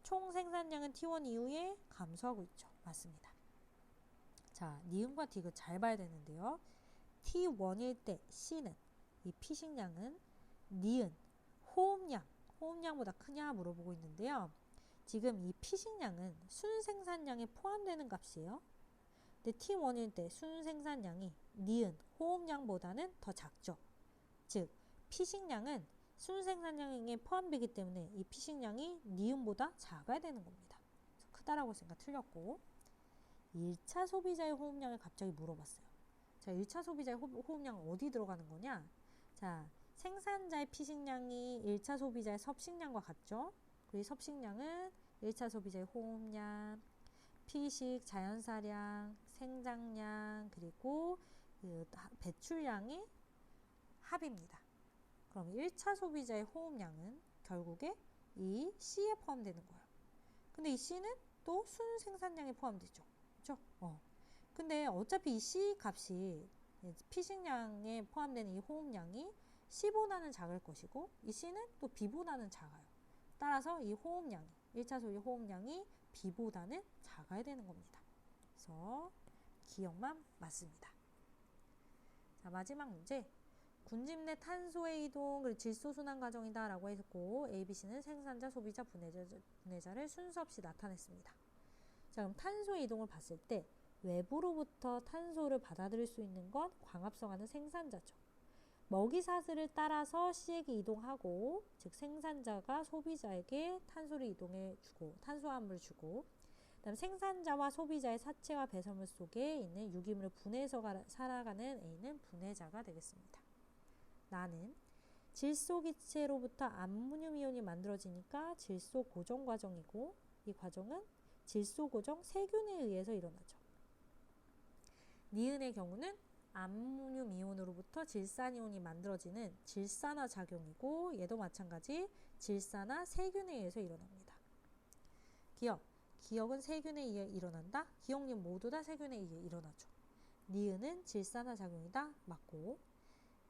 총 생산량은 T1 이후에 감소하고 있죠. 맞습니다. 자, 니은과 디귿 잘 봐야 되는데요. T1일 때 C는 이 피식량은 니은, 호흡량보다 크냐 물어보고 있는데요. 지금 이 피식량은 순생산량에 포함되는 값이에요. 근데 T1일 때 순생산량이 니은, 호흡량보다는 더 작죠. 즉, 피식량은 순생산량에 포함되기 때문에 이 피식량이 니은보다 작아야 되는 겁니다. 크다라고 했으니까 틀렸고 1차 소비자의 호흡량을 갑자기 물어봤어요. 자, 1차 소비자의 호흡량은 어디 들어가는 거냐? 자, 생산자의 피식량이 1차 소비자의 섭식량과 같죠? 그리고 이 섭식량은 1차 소비자의 호흡량, 피식, 자연사량, 생장량, 그리고 그 배출량의 합입니다. 그럼 1차 소비자의 호흡량은 결국에 이 C에 포함되는 거예요. 근데 이 C는 또 순생산량에 포함되죠. 그렇죠? 근데 어차피 이 C 값이 피식량에 포함되는 이 호흡량이 C보다는 작을 것이고 이 C는 또 B보다는 작아요. 따라서 이 호흡량이 1차 소비 호흡량이 B보다는 작아야 되는 겁니다. 그래서 기억만 맞습니다. 자, 마지막 문제. 군집 내 탄소의 이동, 그리고 질소 순환 과정이다 라고 했고 A, B, C는 생산자, 소비자, 분해자를 순서 없이 나타냈습니다. 자, 그럼 탄소의 이동을 봤을 때 외부로부터 탄소를 받아들일 수 있는 건 광합성하는 생산자죠. 먹이사슬을 따라서 C에게 이동하고, 즉 생산자가 소비자에게 탄소를 이동해주고 탄수화물을 주고, 그다음 생산자와 소비자의 사체와 배설물 속에 있는 유기물을 분해해서 살아가는 A는 분해자가 되겠습니다. 나는 질소 기체로부터 암모늄 이온이 만들어지니까 질소 고정 과정이고, 이 과정은 질소 고정 세균에 의해서 일어나죠. 니은의 경우는 암모늄 이온으로부터 질산이온이 만들어지는 질산화 작용이고, 얘도 마찬가지 질산화 세균에 의해서 일어납니다. 기억은 세균에 의해 일어난다. 기억력 모두 다 세균에 의해 일어나죠. 니은은 질산화 작용이다. 맞고,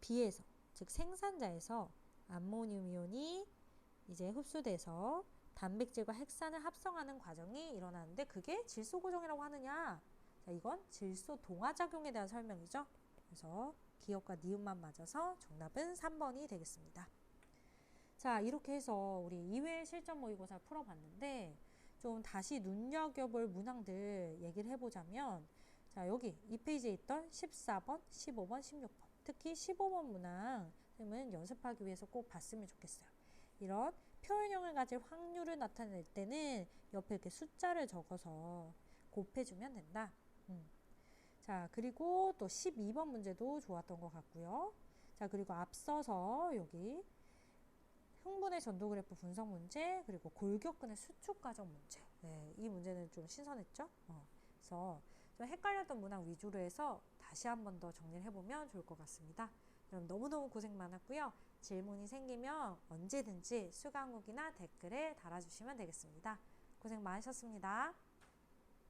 B에서 즉 생산자에서 암모늄 이온이 이제 흡수돼서 단백질과 핵산을 합성하는 과정이 일어나는데 그게 질소 고정이라고 하느냐? 자, 이건 질소 동화 작용에 대한 설명이죠. 그래서 기억과 니은만 맞아서 정답은 3번이 되겠습니다. 자, 이렇게 해서 우리 2회 실전 모의고사 풀어봤는데 좀 다시 눈여겨볼 문항들 얘기를 해보자면, 자, 여기 이 페이지에 있던 14번, 15번, 16번, 특히 15번 문항 선생님은 연습하기 위해서 꼭 봤으면 좋겠어요. 이런 표현형을 가질 확률을 나타낼 때는 옆에 이렇게 숫자를 적어서 곱해주면 된다. 자, 그리고 또 12번 문제도 좋았던 것 같고요. 자, 그리고 앞서서 여기 흥분의 전도 그래프 분석 문제, 그리고 골격근의 수축 과정 문제. 네, 이 문제는 좀 신선했죠? 그래서 좀 헷갈렸던 문항 위주로 해서 다시 한 번 더 정리를 해보면 좋을 것 같습니다. 그럼 너무너무 고생 많았고요. 질문이 생기면 언제든지 수강욱이나 댓글에 달아주시면 되겠습니다. 고생 많으셨습니다.